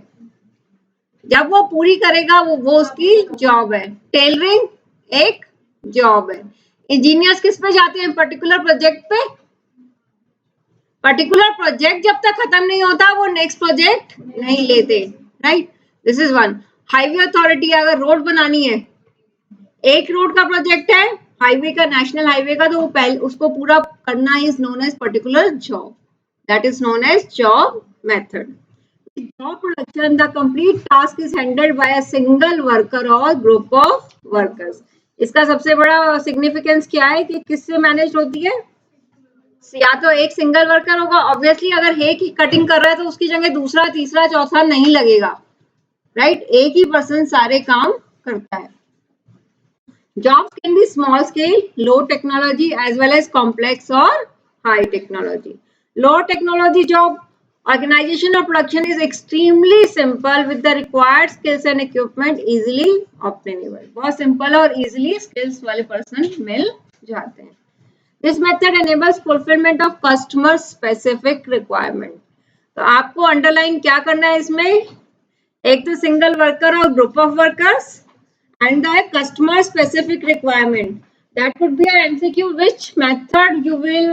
जब वो पूरी करेगा वो उसकी जॉब है। टेलरिंग एक जॉब है। इंजीनियर्स किस पे जाते हैं? पर्टिकुलर प्रोजेक्ट पे। पर्टिकुलर प्रोजेक्ट जब तक खत्म नहीं होता वो नेक्स्ट प्रोजेक्ट नहीं लेते, right? This is one. Highway authority, अगर रोड बनानी है, एक रोड का प्रोजेक्ट है हाईवे का, नेशनल हाईवे का, तो वो पहले उसको पूरा करना is known as particular job, that is known as job method. Job production, the complete task is handled by a single worker or group of workers. इसका सबसे बड़ा सिग्निफिकेंस क्या है कि किससे मैनेज होती है? या तो एक सिंगल वर्कर होगा, ऑब्वियसली अगर हे की कटिंग कर रहा है तो उसकी जगह दूसरा तीसरा चौथा नहीं लगेगा, राइट? एक ही पर्सन सारे काम करता है। Jobs can be small scale, low technology as well as complex or high technology. Low technology job, organization of production is extremely simple with the required skills and equipment easily obtainable. बहुत simple और easily skills वाले person मिल जाते हैं। This method enables fulfillment of customer specific requirement. तो आपको underline क्या करना है इसमें? एक तो सिंगल वर्कर और group of workers and the customer specific requirement. That would be an MCQ. Which method you will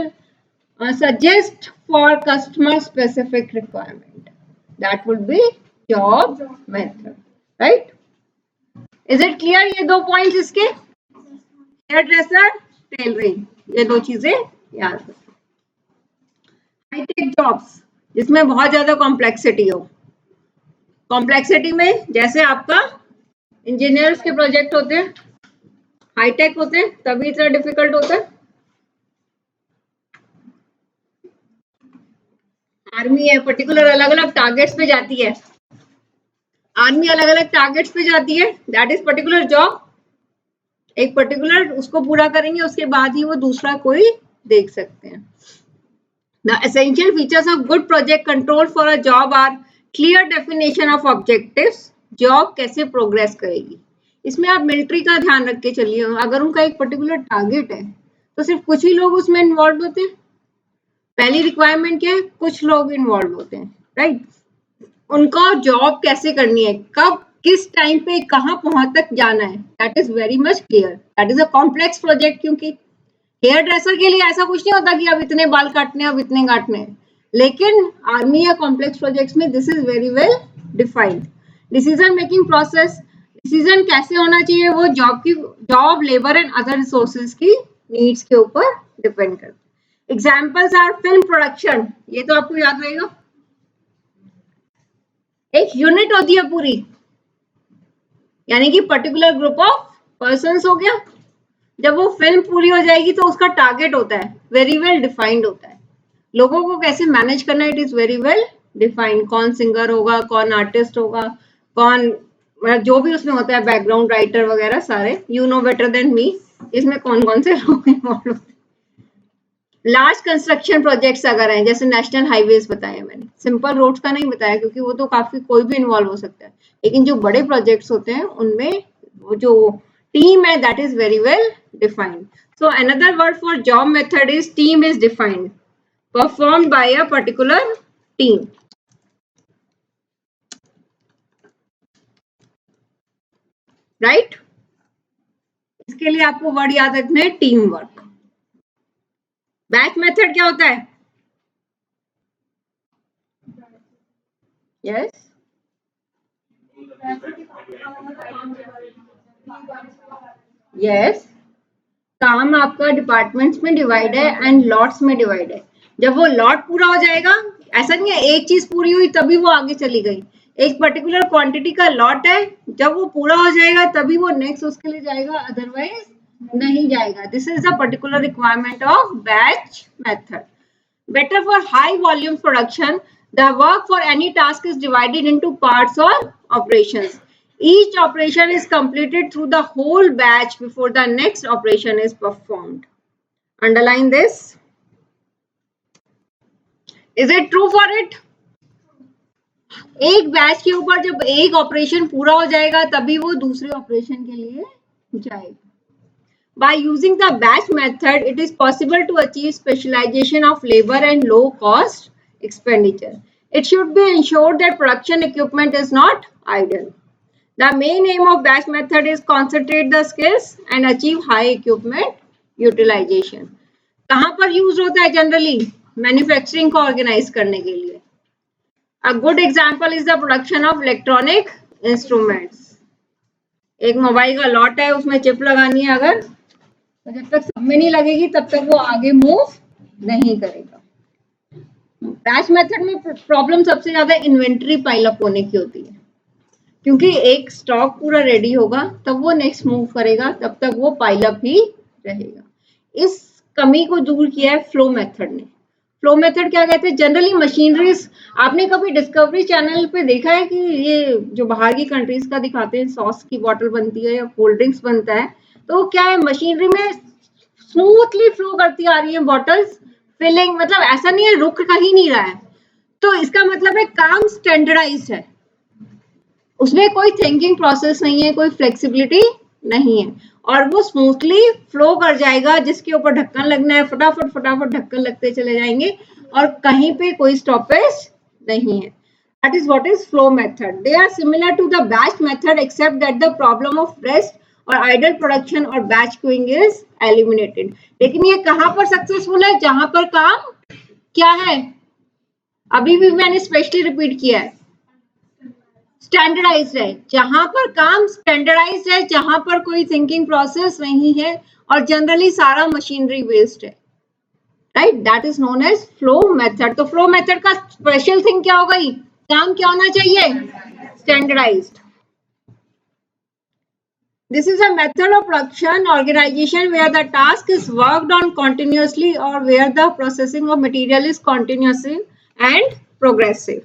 suggest for customer specific requirement? That would be job method, right? Is it clear? ये दो points इसके, hair dresser, tailoring, ये दो चीजें याद रखें। Hi tech jobs जिसमें बहुत ज्यादा कॉम्प्लेक्सिटी हो, कॉम्प्लेक्सिटी में जैसे आपका इंजीनियर्स के प्रोजेक्ट होते हैं, हाईटेक होते हैं, तभी इतना डिफिकल्ट होता है। आर्मी है, पर्टिकुलर अलग अलग टारगेट्स पे जाती है, आर्मी अलग अलग टारगेट्स पे जाती है, दैट इज पर्टिकुलर जॉब। एक पर्टिकुलर उसको पूरा करेंगे, उसके बाद ही वो दूसरा कोई देख सकते हैं। The essential features of good project control for a job are clear definition of objectives. Job कैसे प्रोग्रेस करेगी, इसमें आप मिलिट्री का ध्यान रख के चलिए। अगर उनका एक पर्टिकुलर टारगेट है तो सिर्फ कुछ ही लोग उसमें इन्वॉल्व होते हैं। पहली रिक्वायरमेंट क्या है? कुछ लोग इन्वॉल्व होते हैं, राइट? उनको जॉब कैसे करनी है, कब किस टाइम पे कहाँ पहुंच तक जाना है, that is very much clear. That is a complex project, क्योंकि हेयर ड्रेसर के लिए ऐसा कुछ नहीं होता कि अब इतने बाल काटने हैं, अब इतने काटने हैं, लेकिन आर्मी या कॉम्प्लेक्स प्रोजेक्ट्स में this is very well defined. Decision making process, decision कैसे होना चाहिए वो job labour and other resources की नीड्स के ऊपर डिपेंड करते हैं। एग्जांपल्स आर फिल्म प्रोडक्शन, ये तो आपको याद रहेगा, एक यूनिट होती है पूरी, यानी कि पर्टिकुलर ग्रुप ऑफ पर्संस हो गया। जब वो फिल्म पूरी हो जाएगी तो उसका टारगेट होता है, वेरी वेल डिफाइंड होता है। लोगों को कैसे मैनेज करना, it is very well defined. कौन सिंगर होगा, कौन आर्टिस्ट होगा, कौन जो भी उसमें होता है, बैकग्राउंड राइटर वगैरह सारे, you know better than me, इसमें कौन कौन से लोग इन्वॉल्व होते हैं। लार्ज कंस्ट्रक्शन प्रोजेक्ट्स अगर हैं, जैसे नेशनल हाईवेज बताया मैंने, सिंपल रोड्स का नहीं बताया क्योंकि वो तो काफी कोई भी इन्वॉल्व हो सकता है, लेकिन जो बड़े प्रोजेक्ट्स होते हैं उनमें जो टीम है that is very well defined. So another word for job method is team is defined, performed by a particular team. Right इसके लिए आपको वर्ड याद रखना है टीम वर्क. बैच मेथड क्या होता है? यस यस काम आपका डिपार्टमेंट्स में डिवाइड है एंड लॉट्स में डिवाइड है. जब वो लॉट पूरा हो जाएगा, ऐसा नहीं है एक चीज पूरी हुई तभी वो आगे चली गई, एक पर्टिकुलर क्वांटिटी का लॉट है, जब वो पूरा हो जाएगा तभी वो नेक्स्ट उसके लिए जाएगा, अदरवाइज नहीं जाएगा. This is the particular requirement of batch method. Better for high volume production, the work for any task is divided into parts और operations. Each operation is completed through the whole batch before the next operation is performed. Underline this. Is it true for it? एक batch के ऊपर जब एक operation पूरा हो जाएगा तभी वो दूसरे ऑपरेशन के लिए जाएगा. By using the batch method, it is possible to achieve specialization of labor and low cost expenditure. It should be ensured that production equipment is not idle. The main aim of batch method is concentrate the skills and achieve high equipment utilization. कहाँ पर use होता है generally? Manufacturing को organise करने के लिए. A good example is the production of electronic instruments. एक mobile का लॉट है, उसमें चिप लगानी है, अगर तो जब तक सब में नहीं लगेगी तब तक वो आगे मूव नहीं करेगा. बैच मेथड में प्रॉब्लम सबसे ज्यादा इन्वेंट्री पाइलअप होने की होती है, क्योंकि एक स्टॉक पूरा रेडी होगा तब वो नेक्स्ट मूव करेगा, तब तक वो पाइलअप ही रहेगा. इस कमी को दूर किया है फ्लो मेथड ने. फ्लो मेथड क्या कहते हैं? जनरली मशीनरीज, आपने कभी डिस्कवरी चैनल पे देखा है कि ये जो बाहर की कंट्रीज का दिखाते हैं, सॉस की बॉटल बनती है या कोल्ड ड्रिंक्स बनता है, तो क्या है मशीनरी में स्मूथली फ्लो करती आ रही है बॉटल्स, फिलिंग, मतलब ऐसा नहीं है रुक कहीं नहीं रहा है. तो इसका मतलब है काम स्टैंडर्डाइज्ड है, उसमें कोई थिंकिंग प्रोसेस नहीं है, कोई फ्लेक्सिबिलिटी नहीं है, और वो स्मूथली फ्लो कर जाएगा. जिसके ऊपर ढक्कन लगना है फटाफट फटाफट ढक्कन लगते चले जाएंगे और कहीं पे कोई स्टॉपेज नहीं है. That is what is flow method. They are similar to the batch method except that the problem of rest और आइडल प्रोडक्शन और बैच क्यूइंग इज एलिमिनेटेड. लेकिन ये कहाँ पर सक्सेसफुल है? जहां पर काम क्या है, अभी भी मैंने स्पेशली रिपीट किया है, स्टैंडर्डाइज्ड है. जहां पर काम स्टैंडर्डाइज्ड है, जहां पर कोई थिंकिंग प्रोसेस नहीं है और जनरली सारा मशीनरी बेस्ड है, right, that is known as flow method. तो फ्लो मेथड का स्पेशल थिंग क्या हो गई? काम क्या होना चाहिए? Standardized. This is a method of production organization where the task is worked on continuously or where the processing of material is continuously and progressive.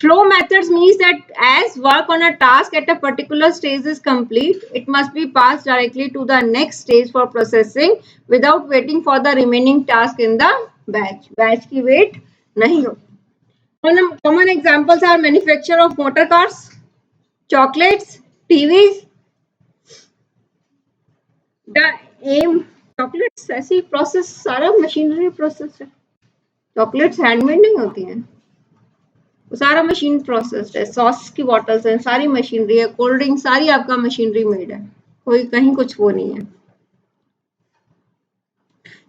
Flow methods means that as work on a task at a particular stage is complete, it must be passed directly to the next stage for processing without waiting for the remaining task in the batch. Batch की wait नहीं होती. Common examples are manufacture of motor cars, chocolates, TVs. The aim, chocolates ऐसी process, सारा machinery process है. Chocolates handmade नहीं होती हैं, सारा मशीन प्रोसेस है. सॉस की बॉटल्स हैं, सारी मशीनरी है. कोल्ड ड्रिंक सारी आपका मशीनरी मेड है, कोई कहीं कुछ वो नहीं है.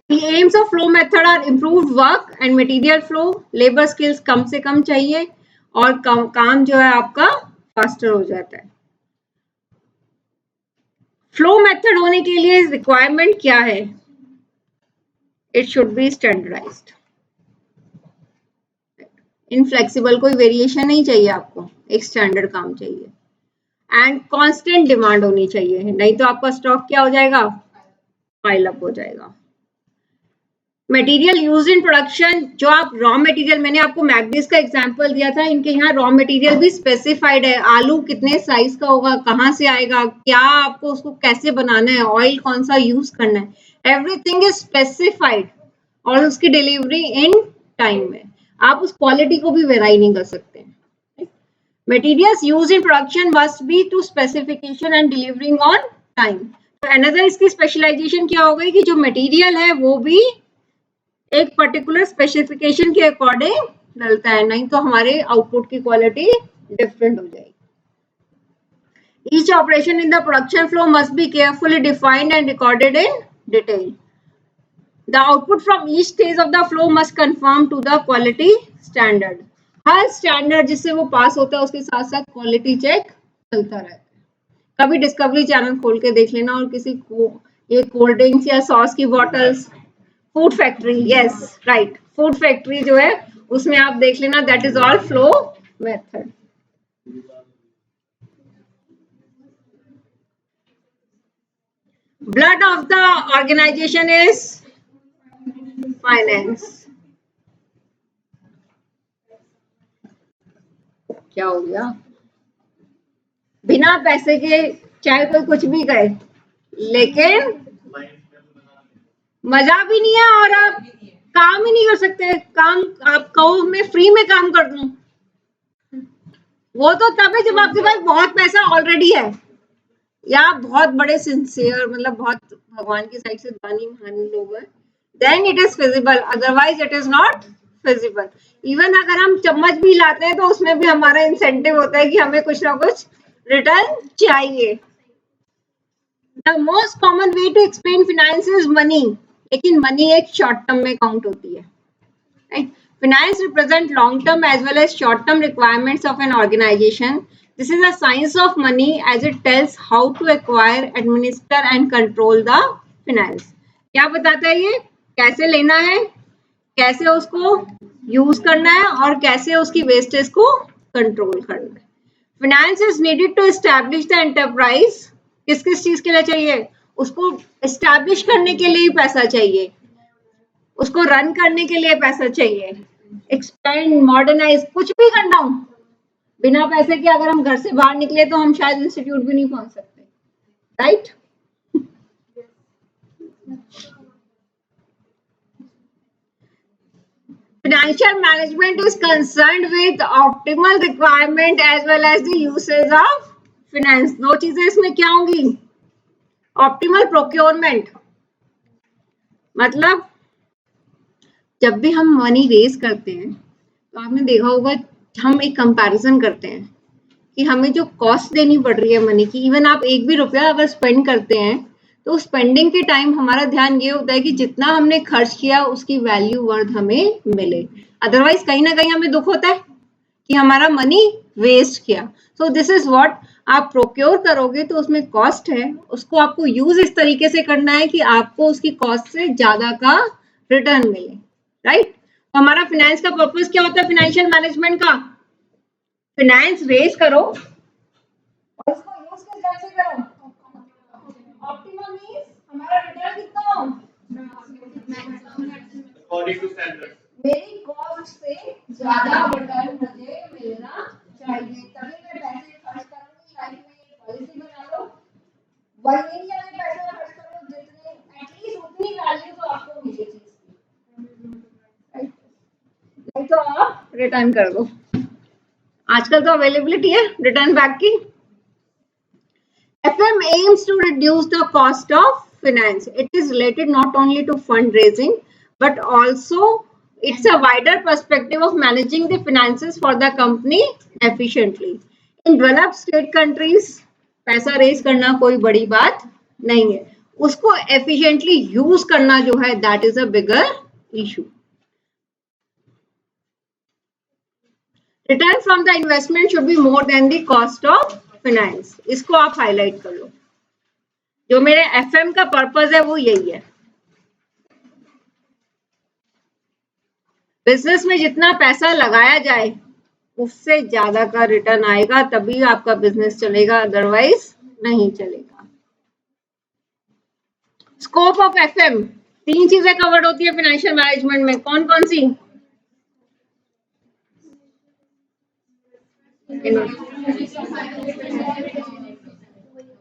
The aims of flow method are improved work and material flow. Labor skills कम से कम चाहिए और काम जो है आपका फास्टर हो जाता है. फ्लो मेथड होने के लिए रिक्वायरमेंट क्या है? It should be standardized, inflexible, कोई वेरिएशन नहीं चाहिए आपको, एक स्टैंडर्ड काम चाहिए. एंड कांस्टेंट डिमांड होनी चाहिए, नहीं तो आपका स्टॉक क्या हो जाएगा? पाइल अप हो जाएगा. मटेरियल यूज इन प्रोडक्शन, जो आप रॉ मटेरियल, मैंने आपको मैगडीज का एग्जांपल दिया था, इनके यहाँ रॉ मटेरियल भी स्पेसिफाइड है. आलू कितने साइज का होगा, कहाँ से आएगा, क्या आपको उसको कैसे बनाना है, ऑयल कौन सा यूज करना है, एवरीथिंग इज स्पेसिफाइड. और उसकी डिलीवरी इन टाइम में, आप उस क्वालिटी को भी वेराई नहीं कर सकते. Materials used in production must be to specification and delivering on time. तो another इसकी specialization क्या हो गई कि जो material है वो भी एक पर्टिकुलर स्पेसिफिकेशन के अकॉर्डिंग डलता है, नहीं तो हमारे आउटपुट की क्वालिटी डिफरेंट हो जाएगी. Each operation in the production flow must be carefully defined and recorded in detail. The output from each stage of the flow must conform to the quality standard. Her standard जिससे वो पास होता है उसके साथ साथ quality check चलता रहता है. कभी डिस्कवरी चैनल खोल के देख लेना और किसी को ये कोल्ड ड्रिंक्स या सॉस की bottles, food factory, yes right, food factory जो है उसमें आप देख लेना, that is all flow method. Blood of the organization is finance. क्या हो गया? बिना पैसे के चाहे कोई कुछ भी करे, लेकिन मजा भी नहीं है और आप काम ही नहीं कर सकते. काम आप कहो मैं फ्री में काम कर दूं, वो तो तब है जब आपके पास बहुत पैसा ऑलरेडी है या बहुत बड़े सिंसियर, मतलब बहुत भगवान की साइड से दानी महानी लोग हैं, then it is feasible, otherwise it is not feasible. Even अगर हम चम्मच भी लाते हैं तो उसमें भी हमारा इंसेंटिव होता है कि हमें कुछ ना कुछ रिटर्न चाहिए. The most common way to explain finance is money, लेकिन मनी एक शॉर्ट टर्म में काउंट होती है, right. Finance represent long term as well as short term requirements of an organization. This is a science of money as it tells how to acquire, administer and control the finance. क्या बताता है ये? कैसे लेना है, कैसे उसको use करना है और कैसे उसकी वेस्टेज को कंट्रोल करना है. Finance is needed to establish the enterprise. किस किस चीज के लिए चाहिए? उसको एस्टैब्लिश करने के लिए पैसा चाहिए, उसको रन करने के लिए पैसा चाहिए, एक्सपेंड, मॉडर्नाइज, कुछ भी करना हो, बिना पैसे के अगर हम घर से बाहर निकले तो हम शायद इंस्टीट्यूट भी नहीं पहुंच सकते, right. Financial management is concerned with optimal requirement as well as the usage of finance. दो चीजें इसमें क्या होंगी? ऑप्टिमल प्रोक्योरमेंट, मतलब जब भी हम मनी रेज करते हैं तो आपने देखा होगा हम एक कंपैरिजन करते हैं कि हमें जो कॉस्ट देनी पड़ रही है मनी की, इवन आप एक भी रुपया अगर स्पेंड करते हैं तो स्पेंडिंग के टाइम हमारा ध्यान ये होता है कि जितना हमने खर्च किया उसकी वैल्यू वर्थ हमें मिले. अदरवाइज कहीं ना कहीं हमें दुख होता है कि हमारा मनी वेस्ट किया. सो दिस इज व्हाट आप प्रोक्योर करोगे तो उसमें कॉस्ट है, उसको आपको यूज इस तरीके से करना है कि आपको उसकी कॉस्ट से ज्यादा का रिटर्न मिले, राइट. हमारा फाइनेंस का पर्पस क्या होता है? फाइनेंशियल मैनेजमेंट का फाइनेंस रेज करो और उसको यूज किस ढंग से करो? ऑप्टिमम मींस हमारा रिटर्न कितना हो? अकॉर्डिंग टू स्टैंडर्ड, मेरी कॉस्ट से ज्यादा रिटर्न मुझे मिलना चाहिए, तभी मैं पैसे खर्च करूंगी. लाइफ में पॉलिसी बना लो, वही नहीं हमें पैसा खर्च करो जितने एटलीस्ट उतनी वैल्यू तो आपको मिले चीज की, राइट. नहीं तो आप रिटर्न कर दो. आजकल तो अवेलेबिलिटी है रिटर्न बैक की. FM aims to reduce the cost of finance. It is related not only to fundraising but also it's a wider perspective of managing the finances for the company efficiently. In developed state countries, पैसा raise करना कोई बड़ी बात नहीं है, उसको efficiently use करना जो है that is a bigger issue. Return from the investment should be more than the cost of finance. इसको आप हाईलाइट कर लो. जो मेरे FM का पर्पस है वो यही है. बिजनेस में जितना पैसा लगाया जाए उससे ज्यादा का रिटर्न आएगा तभी आपका बिजनेस चलेगा, अदरवाइज नहीं चलेगा. स्कोप ऑफ FM, तीन चीजें कवर्ड होती है फाइनेंशियल मैनेजमेंट में. कौन कौन सी?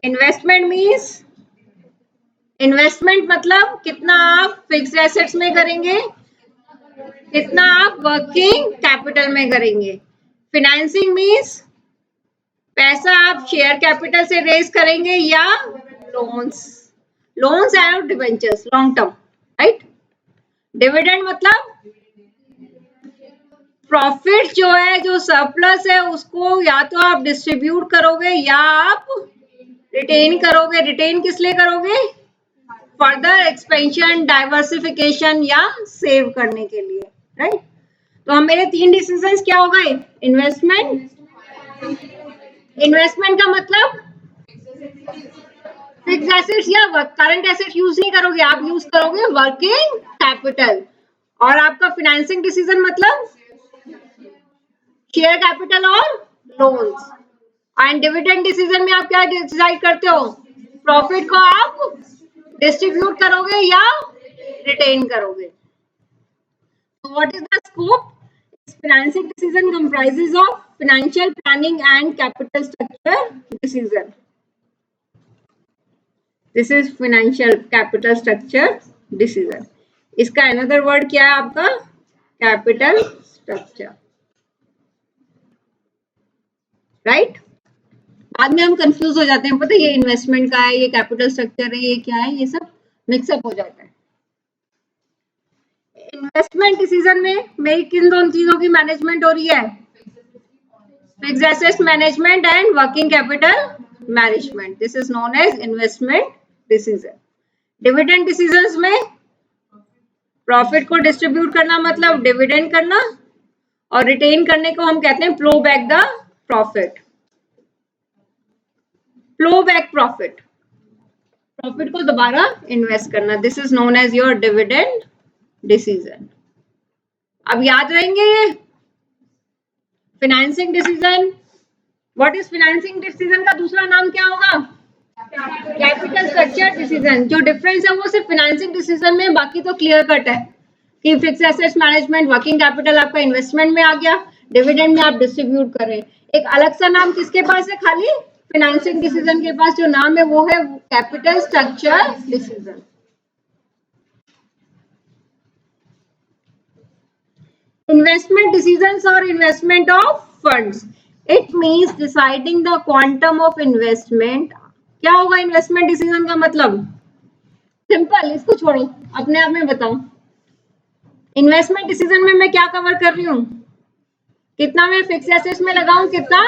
इन्वेस्टमेंट मीन्स, इन्वेस्टमेंट मतलब कितना आप फिक्स्ड एसेट्स में करेंगे, कितना आप वर्किंग कैपिटल में करेंगे. फाइनेंसिंग मीन्स पैसा आप शेयर कैपिटल से रेज करेंगे या loans, loans and debentures long term, right. Dividend मतलब प्रॉफिट जो है, जो सरप्लस है, उसको या तो आप डिस्ट्रीब्यूट करोगे या आप रिटेन करोगे। रिटेन किस लिए करोगे? फर्दर एक्सपेंशन, डाइवर्सिफिकेशन या सेव करने के लिए, राइट। तो हम मेरे 3 डिसीजंस क्या हो गए? इन्वेस्टमेंट, इन्वेस्टमेंट का मतलब फिक्स एसेट्स या करंट एसेट यूज नहीं करोगे, आप यूज करोगे वर्किंग कैपिटल। और आपका फाइनेंसिंग डिसीजन मतलब शेयर कैपिटल और लोन्स। एंड डिविडेंड डिसीजन में आप क्या डिसाइड करते हो? प्रॉफिट को आप डिस्ट्रीब्यूट करोगे या रिटेन करोगे। What is the scope? Financing decision comprises of financial planning and capital structure decision. This is financial capital structure decision. इसका another word क्या है आपका? Capital structure. Right? बाद में हम कंफ्यूज हो जाते हैं, पता है ये इन्वेस्टमेंट का है, ये कैपिटल स्ट्रक्चर है, ये क्या है, ये सब मिक्सअप हो जाता है। इन्वेस्टमेंट डिसीजन में मेरी किन दोनों चीजों की मैनेजमेंट हो रही है? Fixed assets management and working capital management. This is known as investment decision. Dividend decisions में प्रॉफिट को डिस्ट्रीब्यूट करना मतलब डिविडेंड करना, और रिटेन करने को हम कहते हैं flow back the profit. Flow back profit, profit को दोबारा इन्वेस्ट करना। This is known as your dividend decision. अब याद रहेंगे ये financing decision. What is financing decision का दूसरा नाम क्या होगा? Capital structure decision. जो डिफरेंस है वो सिर्फ फाइनेंसिंग डिसीजन में, बाकी तो क्लियर कट है कि fix assets management, working capital आपका इन्वेस्टमेंट में आ गया, डिविडेंड में आप डिस्ट्रीब्यूट कर रहे हैं। एक अलग सा नाम किसके पास है? खाली फाइनेंसिंग डिसीजन के पास जो नाम है वो है capital structure decision. Investment decisions or investment of funds. It means deciding the quantum of investment. क्या होगा इन्वेस्टमेंट डिसीजन का मतलब? सिंपल, इसको छोड़ो, अपने आप में बताओ। इन्वेस्टमेंट डिसीजन में मैं क्या कवर कर रही हूँ? कितना मैं फिक्स एसेट्स में लगाऊं, कितना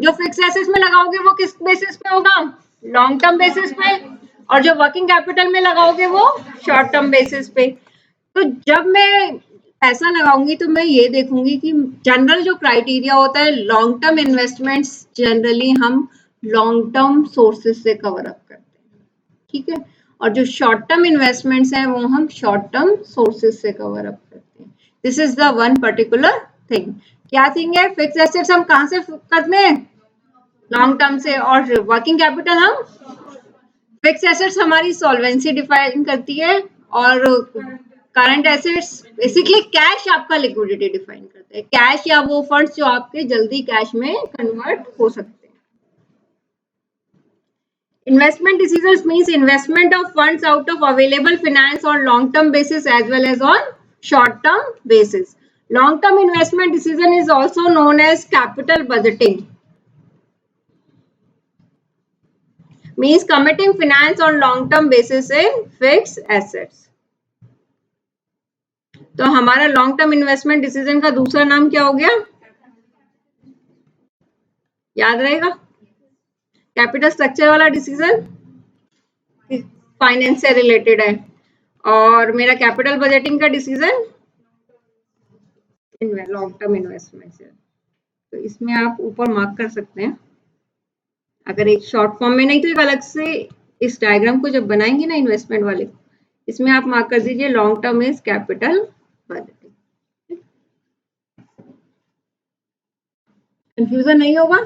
जो फिक्स एसेट्स में लगाओगे वो किस बेसिस पे होगा? लॉन्ग टर्म बेसिस पे। और जो वर्किंग कैपिटल में लगाओगे वो शॉर्ट टर्म बेसिस पे। तो जब मैं पैसा लगाऊंगी तो मैं ये देखूंगी कि जनरल जो क्राइटेरिया होता है, लॉन्ग टर्म इन्वेस्टमेंट्स जनरली हम लॉन्ग टर्म सोर्सेस से कवर अप करते हैं, ठीक है। और जो शॉर्ट टर्म इन्वेस्टमेंट्स हैं वो हम शॉर्ट टर्म सोर्सेस से कवर अप करते हैं। This is the one particular thing. क्या थिंग है? फिक्स एसेट्स हम कहाँ से करते हैं? लॉन्ग टर्म से। और वर्किंग कैपिटल हम फिक्स एसेट्स हमारी सॉल्वेंसी डिफाइन करती है, और करंट एसेट्स बेसिकली कैश आपका लिक्विडिटी डिफाइन करता है। कैश या वो फंड्स जो आपके जल्दी कैश में कन्वर्ट हो सकते हैं। Investment decisions means investment of funds out of available finance on long term basis as well as on short term basis. Long term investment decision is also known as capital budgeting, means committing finance on long term basis in fixed assets. तो हमारा long term investment decision का दूसरा नाम क्या हो गया? याद रहेगा? कैपिटल स्ट्रक्चर वाला डिसीजन फाइनेंस से रिलेटेड है, और मेरा कैपिटल बजटिंग का डिसीजन लॉन्ग टर्म इन्वेस्टमेंट से। तो इसमें आप ऊपर मार्क कर सकते हैं, अगर एक शॉर्ट फॉर्म में नहीं तो एक अलग से इस डायग्राम को जब बनाएंगे ना इन्वेस्टमेंट वाले, इसमें आप मार्क कर दीजिए long term is capital budgeting. Confusion नहीं होगा?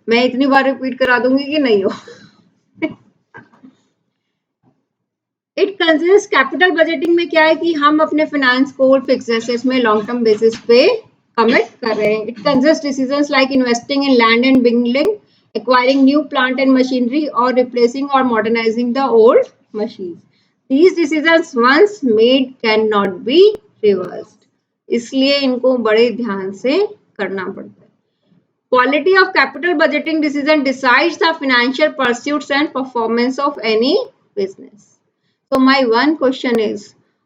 मैं इतनी बार रिपीट करा दूंगी कि नहीं हो। इट कंसिस्ट, कैपिटल बजटिंग में क्या है कि हम अपने फाइनेंस को फिक्स एसेट्स में लॉन्ग टर्म बेसिस पे कमिट कर रहे हैं। It consist decisions like investing in land and building, acquiring new plant and machinery, or replacing or modernizing the old machines. These decisions once made cannot be reversed. इसलिए इनको बड़े ध्यान से करना पड़ता है। Quality of capital budgeting decision decides the financial pursuits and performance of any business. So my one question is,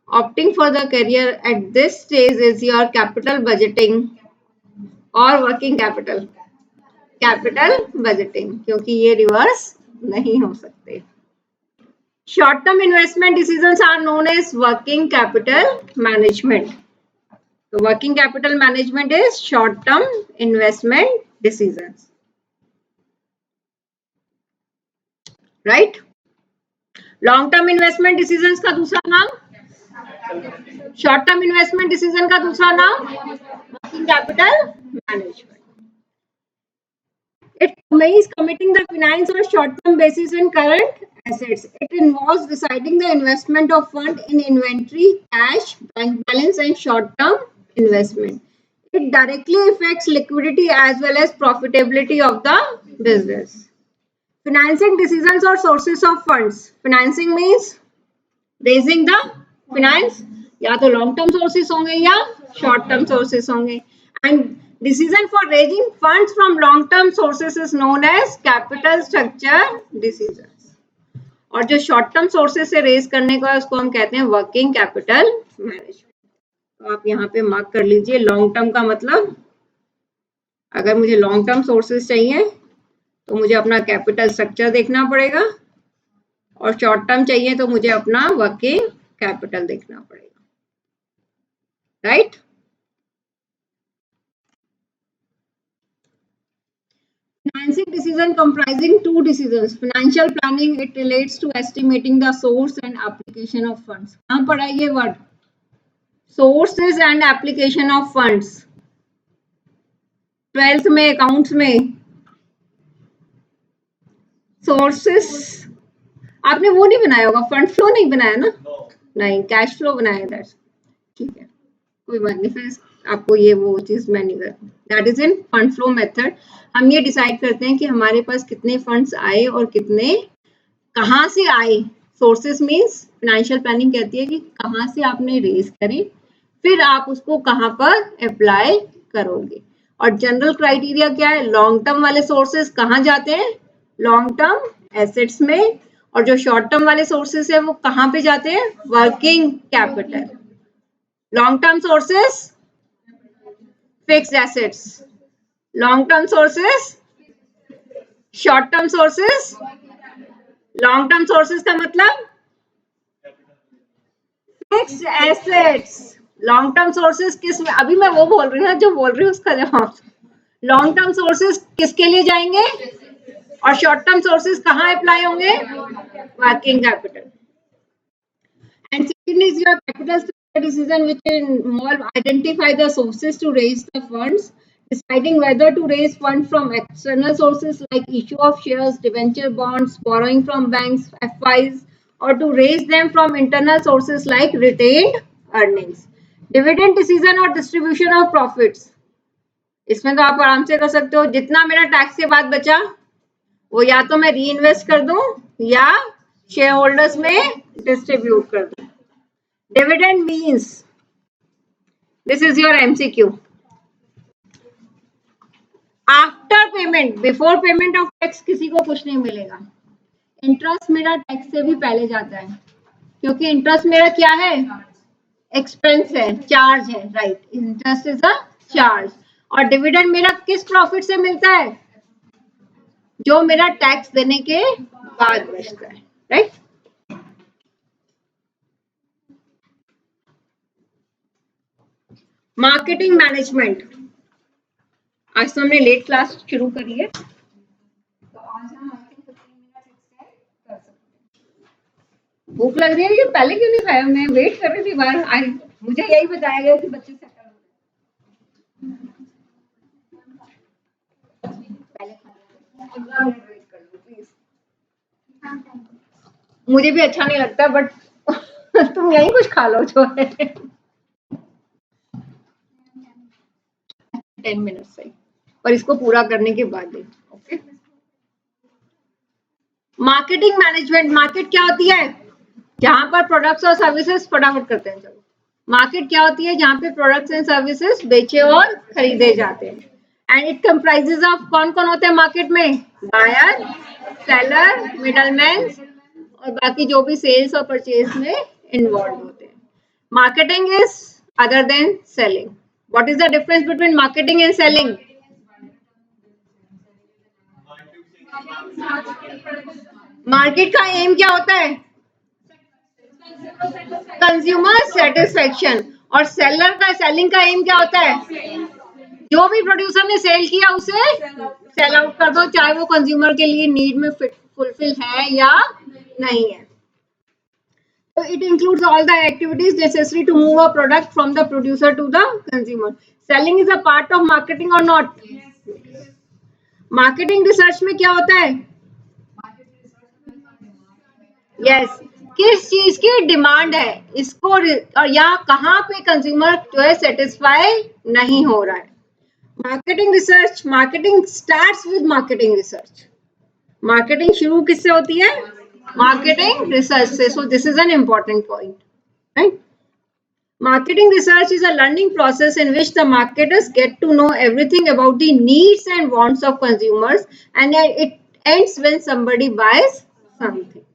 opting for the career at this stage is your capital budgeting or working capital? Capital budgeting, क्योंकि ये reverse नहीं हो सकते. Short term investment decisions are known as working capital management. So working capital management is short term investment decisions. Right? Long term investment decisions का दूसरा नाम, short term investment decision का दूसरा नाम working capital management. It means committing the finance on a short term basis in current assets. It involves deciding the investment of fund in inventory, cash, bank balance and short term investment. It directly affects liquidity as well as profitability of the business. Financing decisions or sources of funds. Financing means raising the finance, या तो long term sources होंगे या short term sources होंगे. And decision for raising funds from long term sources is known as capital structure decisions. और जो short term sources से raise करने का उसको हम कहते हैं working capital management. तो आप यहाँ पे मार्क कर लीजिए. लॉन्ग टर्म का मतलब, अगर मुझे लॉन्ग टर्म सोर्सेस चाहिए तो मुझे अपना कैपिटल स्ट्रक्चर देखना पड़ेगा, और शॉर्ट टर्म चाहिए तो मुझे अपना वर्किंग कैपिटल देखना पड़ेगा. Right? Financing decision comprising two decisions. Financial planning, it relates to estimating the source and application of funds. कहाँ पढ़ा ये word? Sources and application of funds. 12th में अकाउंट्स में सोर्सेस आपने वो नहीं बनाया होगा, फंड फ्लो नहीं बनाया ना? नहीं, कैश फ्लो बनाया. दैट्स ठीक है, कोई बात नहीं. फिर आपको ये वो चीज मैं नहीं करती. That is in fund flow method. हम ये डिसाइड करते हैं कि हमारे पास कितने फंड्स आए और कितने कहाँ से आए. सोर्सेस मींस फाइनेंशियल प्लानिंग कहती है कि कहाँ से आपने रेज करे, फिर आप उसको कहाँ पर अप्लाई करोगे. और जनरल क्राइटेरिया क्या है? लॉन्ग टर्म वाले सोर्सेस कहाँ जाते हैं? लॉन्ग टर्म एसेट्स में. और जो शॉर्ट टर्म वाले सोर्सेस है वो कहाँ पे जाते हैं? Working capital. Long term sources fixed assets, long term sources short term sources. Long term sources का मतलब fixed assets. Long term sources किस में? अभी मैं वो बोल रही हूँ ना, जो बोल रही हूँ उसका जवाब. लॉन्ग टर्म सोर्सेस किसके लिए जाएंगे और शॉर्ट टर्म सोर्सेस कहाँ अप्लाई होंगे? Working capital. And second is your capital structure decision, which involve identify the sources to raise the funds, deciding whether to raise funds from external sources like issue of shares, debenture bonds, borrowing from banks, FIs, or to raise them from internal sources like retained earnings. Dividend decision or distribution of profits. इसमें तो आप आराम से कर सकते हो. जितना मेरा टैक्स के बाद बचा वो या तो मैं री इन्वेस्ट कर दूं या शेयर होल्डर्स में डिस्ट्रीब्यूट कर दूं. Dividend means, this is your MCQ. After payment, before payment of tax किसी को कुछ नहीं मिलेगा. इंटरेस्ट मेरा टैक्स से भी पहले जाता है, क्योंकि इंटरेस्ट मेरा क्या है? एक्सपेंस है, चार्ज है. Right, interest is a charge. और डिविडेंड मेरा किस प्रॉफिट से मिलता है? जो मेरा टैक्स देने के बाद बचता है. राइट? Marketing management. आज तो हमने लेट क्लास शुरू करी है, तो आज हम 15 मिनट एक्सटेंड कर सकते हैं. भूख लग रही है, ये पहले क्यों नहीं खाया? मैं वेट कर रही थी बाहर. आज मुझे यही बताया गया कि बच्चे सेटल हो गए. पहले खा लो, वेट कर लो प्लीज. मुझे भी अच्छा नहीं लगता, बट तुम यही कुछ खा लो जो है. 10 मिनट सही, और इसको पूरा करने के बाद. ओके. Marketing management. मार्केट क्या होती है? जहां पर प्रोडक्ट्स और सर्विसेज फटाफट करते हैं. चलो, मार्केट क्या होती है? जहाँ पे प्रोडक्ट्स एंड सर्विसेज बेचे और खरीदे जाते हैं. एंड इट कंप्राइजेज ऑफ कौन कौन होते हैं मार्केट में? बायर, सेलर, मिडलमैन और बाकी जो भी सेल्स और परचेज में इन्वॉल्व होते हैं. Marketing is other than selling. What is the difference between marketing and selling? Market का एम क्या होता है? Consumer satisfaction. और सेलर का सेलिंग का एम क्या होता है? जो भी प्रोड्यूसर ने सेल किया उसे सेल आउट कर दो, चाहे वो कंज्यूमर के लिए नीड में फुलफिल है या नहीं है. So it includes all the activities necessary to move a product from the producer to the consumer. Selling is a part of marketing or not? Marketing research में क्या होता है? Yes. किस चीज की डिमांड है इसको और या कहाँ पे कंज्यूमर जो है सेटिस्फाई नहीं हो रहा है. Marketing research. Marketing starts with marketing research. Marketing शुरू किससे होती है? मार्केटिंग रिसर्च से. सो this is an important point, right? Marketing research is a learning process in which the marketers get to know everything about the needs and wants of consumers, and it ends when somebody buys something.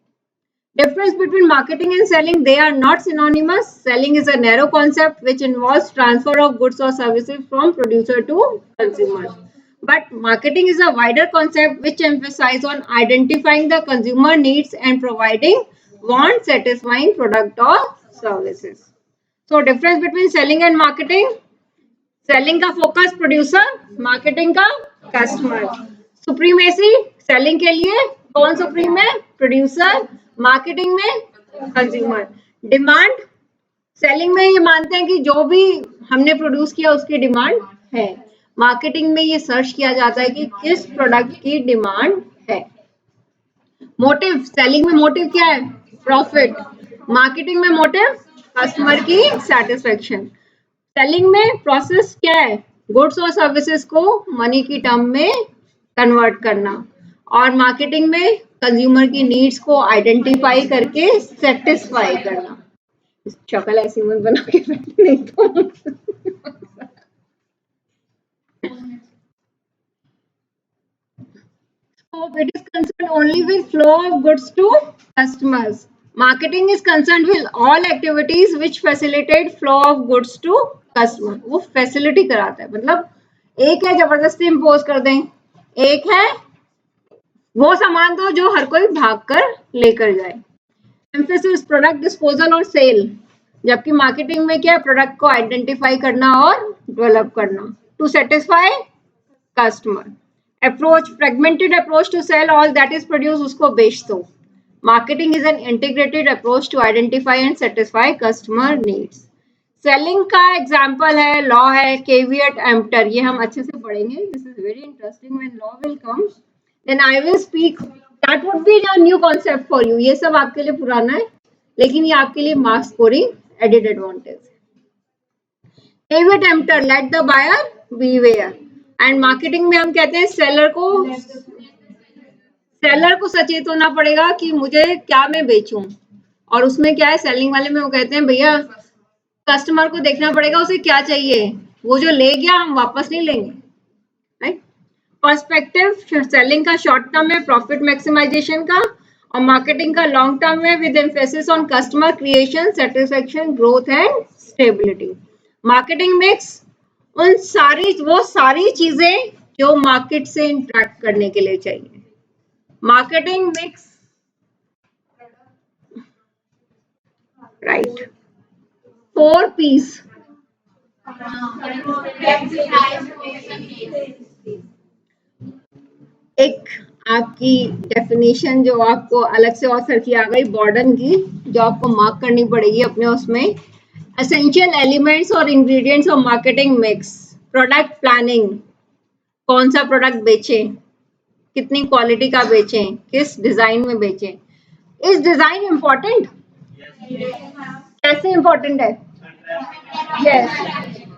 Difference between marketing and selling: they are not synonymous. Selling is a narrow concept which involves transfer of goods or services from producer to consumers. But marketing is a wider concept which emphasizes on identifying the consumer needs and providing want satisfying product or services. So difference between selling and marketing: selling का focus producer, marketing का customer. Supremacy: selling के लिए कौन supreme है? Producer. Marketing में consumer. Demand: selling में ये मानते हैं कि जो भी हमने प्रोड्यूस किया उसकी डिमांड है. मार्केटिंग में ये सर्च किया जाता है कि किस प्रोडक्ट की डिमांड है. मोटिव: सेलिंग में मोटिव क्या है? प्रॉफिट. मार्केटिंग में मोटिव कस्टमर की सेटिस्फेक्शन. सेलिंग में प्रोसेस क्या है? गुड्स और सर्विसेज को मनी की टर्म में कन्वर्ट करना. और मार्केटिंग में कंज्यूमर की नीड्स को आइडेंटिफाई करके सेटिस्फाई करना. शक्ल ऐसी मत बना के नहीं तो it is concerned only with flow of goods to customers. Marketing is concerned with all activities which facilitate flow of goods to customer. वो फैसिलिटी कराता है. मतलब एक है जबरदस्ती इम्पोज कर दें, एक है वो सामान दो जो हर कोई भाग कर लेकर जाए. एम्फेसिस प्रोडक्ट डिस्पोजल और सेल. जबकि मार्केटिंग में क्या है? प्रोडक्ट को आइडेंटिफाई करना और डेवलप करना to satisfy customer. Approach: fragmented approach to sell all that is produce. उसको बेच दो. Marketing is an integrated approach to identify and satisfy customer needs. Selling का एग्जांपल है लॉ है, केवियट, एम्प्टर. ये हम अच्छे से पढ़ेंगे. This is very interesting. When law will come then I will speak. That would be a new concept for you. ये सब आपके लिए पुराना है लेकिन ये आपके लिए marks scoring added advantage. Caveat, emptor, let the buyer beware. And marketing में हम कहते हैं सेलर को सचेत होना पड़ेगा कि मुझे क्या मैं बेचूं. और उसमें क्या है? सेलिंग वाले में वो कहते हैं भैया कस्टमर को देखना पड़ेगा उसे क्या चाहिए, वो जो ले गया हम वापस नहीं लेंगे, राइट? पर्सपेक्टिव: सेलिंग का शॉर्ट टर्म है प्रॉफिट मैक्सिमाइजेशन का, और मार्केटिंग का लॉन्ग टर्म है with emphasis on customer creation, satisfaction, growth and stability. Marketing mix वो सारी चीजें जो मार्केट से इंटरेक्ट करने के लिए चाहिए. Marketing mix, right? 4 P's. एक आपकी डेफिनेशन जो आपको अलग से ऑथर की आ गई बॉर्डन की, जो आपको मार्क करनी पड़ेगी अपने उसमें. एसेंशियल एलिमेंट्स और ingredients of marketing mix. Product planning: कौन सा प्रोडक्ट बेचें, कितनी क्वालिटी का बेचें, किस डिजाइन में बेचें. Is design important? कैसे इम्पोर्टेंट है? Yes,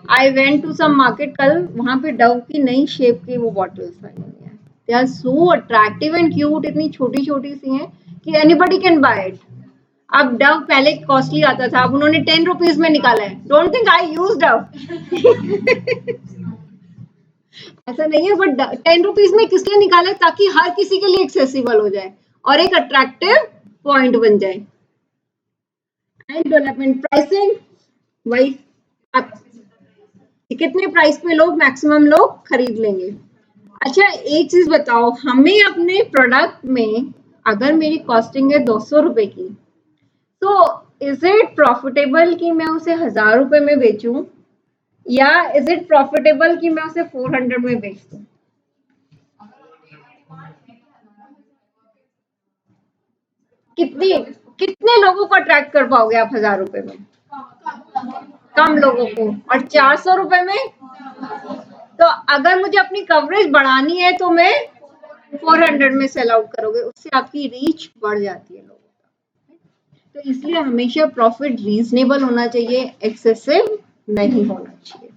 I went to some market कल, वहां पे डव की नई शेप की वो बॉटल्स आई हुई हैं. They are so attractive and cute. इतनी छोटी छोटी सी हैं कि एनीबडी कैन बाय इट. अब डव पहले कॉस्टली आता था, अब उन्होंने 10 रुपीज में निकाला है. Don't think I use Dove. ऐसा नहीं है, बट 10 रुपीज में किसलिए निकाला है? ताकि हर किसी के लिए एक्सेसिबल हो जाए और एक अट्रैक्टिव पॉइंट बन जाए. एंड डेवलपमेंट प्राइसिंग, वही आप कितने प्राइस पे लोग मैक्सिमम लोग खरीद लेंगे. अच्छा एक चीज बताओ, हमें अपने प्रोडक्ट में अगर मेरी कॉस्टिंग है 200 रुपए की, तो इज इट प्रॉफिटेबल कि मैं उसे 1000 रुपए में बेचूं, या इज इट प्रॉफिटेबल कि मैं उसे 400 में बेच दूं? कितनी कितने लोगों को अट्रैक्ट कर पाओगे आप 1000 रुपए में? कम लोगों को. और 400 रुपए में, तो अगर मुझे अपनी कवरेज बढ़ानी है तो मैं 400 में सेल आउट करोगे, उससे आपकी रीच बढ़ जाती है लोगों तक. तो इसलिए हमेशा प्रॉफिट रीजनेबल होना चाहिए, एक्सेसिव नहीं होना चाहिए.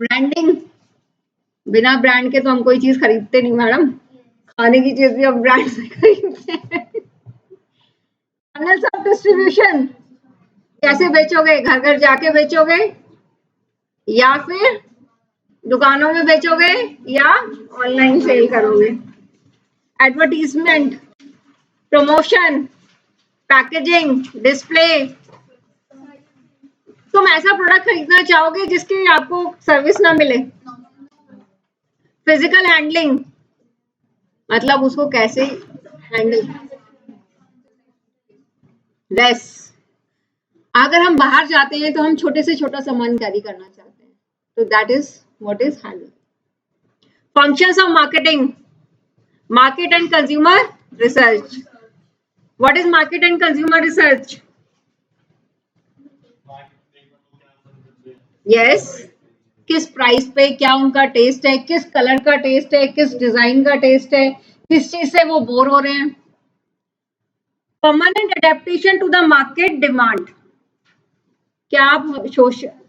ब्रांडिंग, बिना ब्रांड के तो हम कोई चीज खरीदते नहीं मैडम. खाने की चीज भी हम ब्रांड से खरीदते हैं. चैनल्स ऑफ डिस्ट्रीब्यूशन, कैसे बेचोगे? घर घर जाके बेचोगे, या फिर दुकानों में बेचोगे, या ऑनलाइन सेल करोगे? Advertisement, promotion, packaging, display. तुम ऐसा प्रोडक्ट खरीदना चाहोगे जिसकी आपको सर्विस ना मिले? फिजिकल हैंडलिंग, मतलब उसको कैसे हैंडल. लेस, अगर हम बाहर जाते हैं तो हम छोटे से छोटा सामान कैरी करना चाहते हैं, तो that is what is handle. Functions of marketing, market and consumer research. What is market and consumer research? Yes, किस प्राइस पे क्या उनका टेस्ट है, किस कलर का टेस्ट है, किस डिजाइन का टेस्ट है, किस चीज से वो बोर हो रहे हैं. Permanent adaptation to the market demand, क्या आप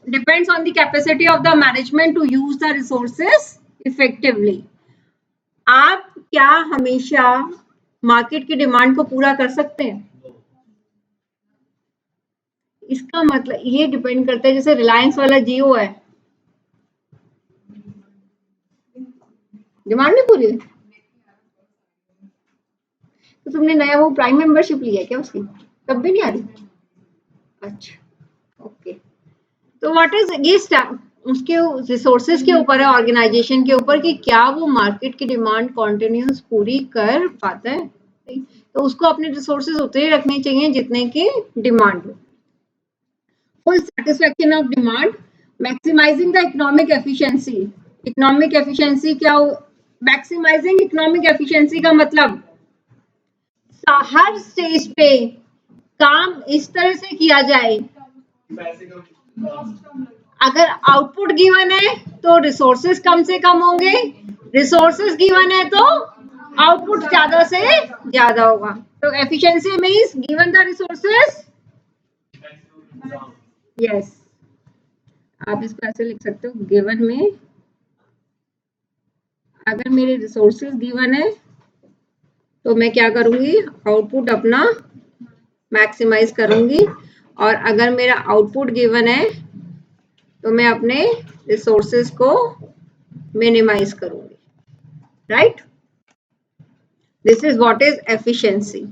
depends on the capacity of the management to use the resources effectively. आप क्या हमेशा मार्केट की डिमांड को पूरा कर सकते हैं? इसका मतलब ये डिपेंड करता है, जैसे रिलायंस वाला जियो है, डिमांड नहीं पूरी है, तो तुमने नया वो प्राइम मेंबरशिप लिया है क्या उसकी? तब भी नहीं आ रही. अच्छा, ओके. तो व्हाट इज ये उसके रिसोर्सेज के ऊपर है, ऑर्गेनाइजेशन के ऊपर, कि क्या वो मार्केट की डिमांड कॉन्टिन्यूस पूरी कर पाता है. तो उसको अपने रिसोर्सेज उतने रखने चाहिए जितने की डिमांड हो. Full satisfaction of demand, maximizing the economic efficiency. Economic efficiency क्या हो? मैक्सिमाइजिंग इकोनॉमिक एफिशिएंसी का मतलब हर स्टेज पे काम इस तरह से किया जाए, अगर आउटपुट गिवन है तो रिसोर्सेज कम से कम होंगे, रिसोर्सेज गिवन है तो आउटपुट ज्यादा से ज्यादा होगा. तो efficiency means given the resources. Yes, आप इसको ऐसे लिख सकते हो, गिवन में अगर मेरे रिसोर्सेज गिवन है तो मैं क्या करूंगी, आउटपुट अपना मैक्सिमाइज करूंगी. और अगर मेरा आउटपुट गिवन है तो मैं अपने रिसोर्सेज को मिनिमाइज करूंगी. Right, this is what is efficiency.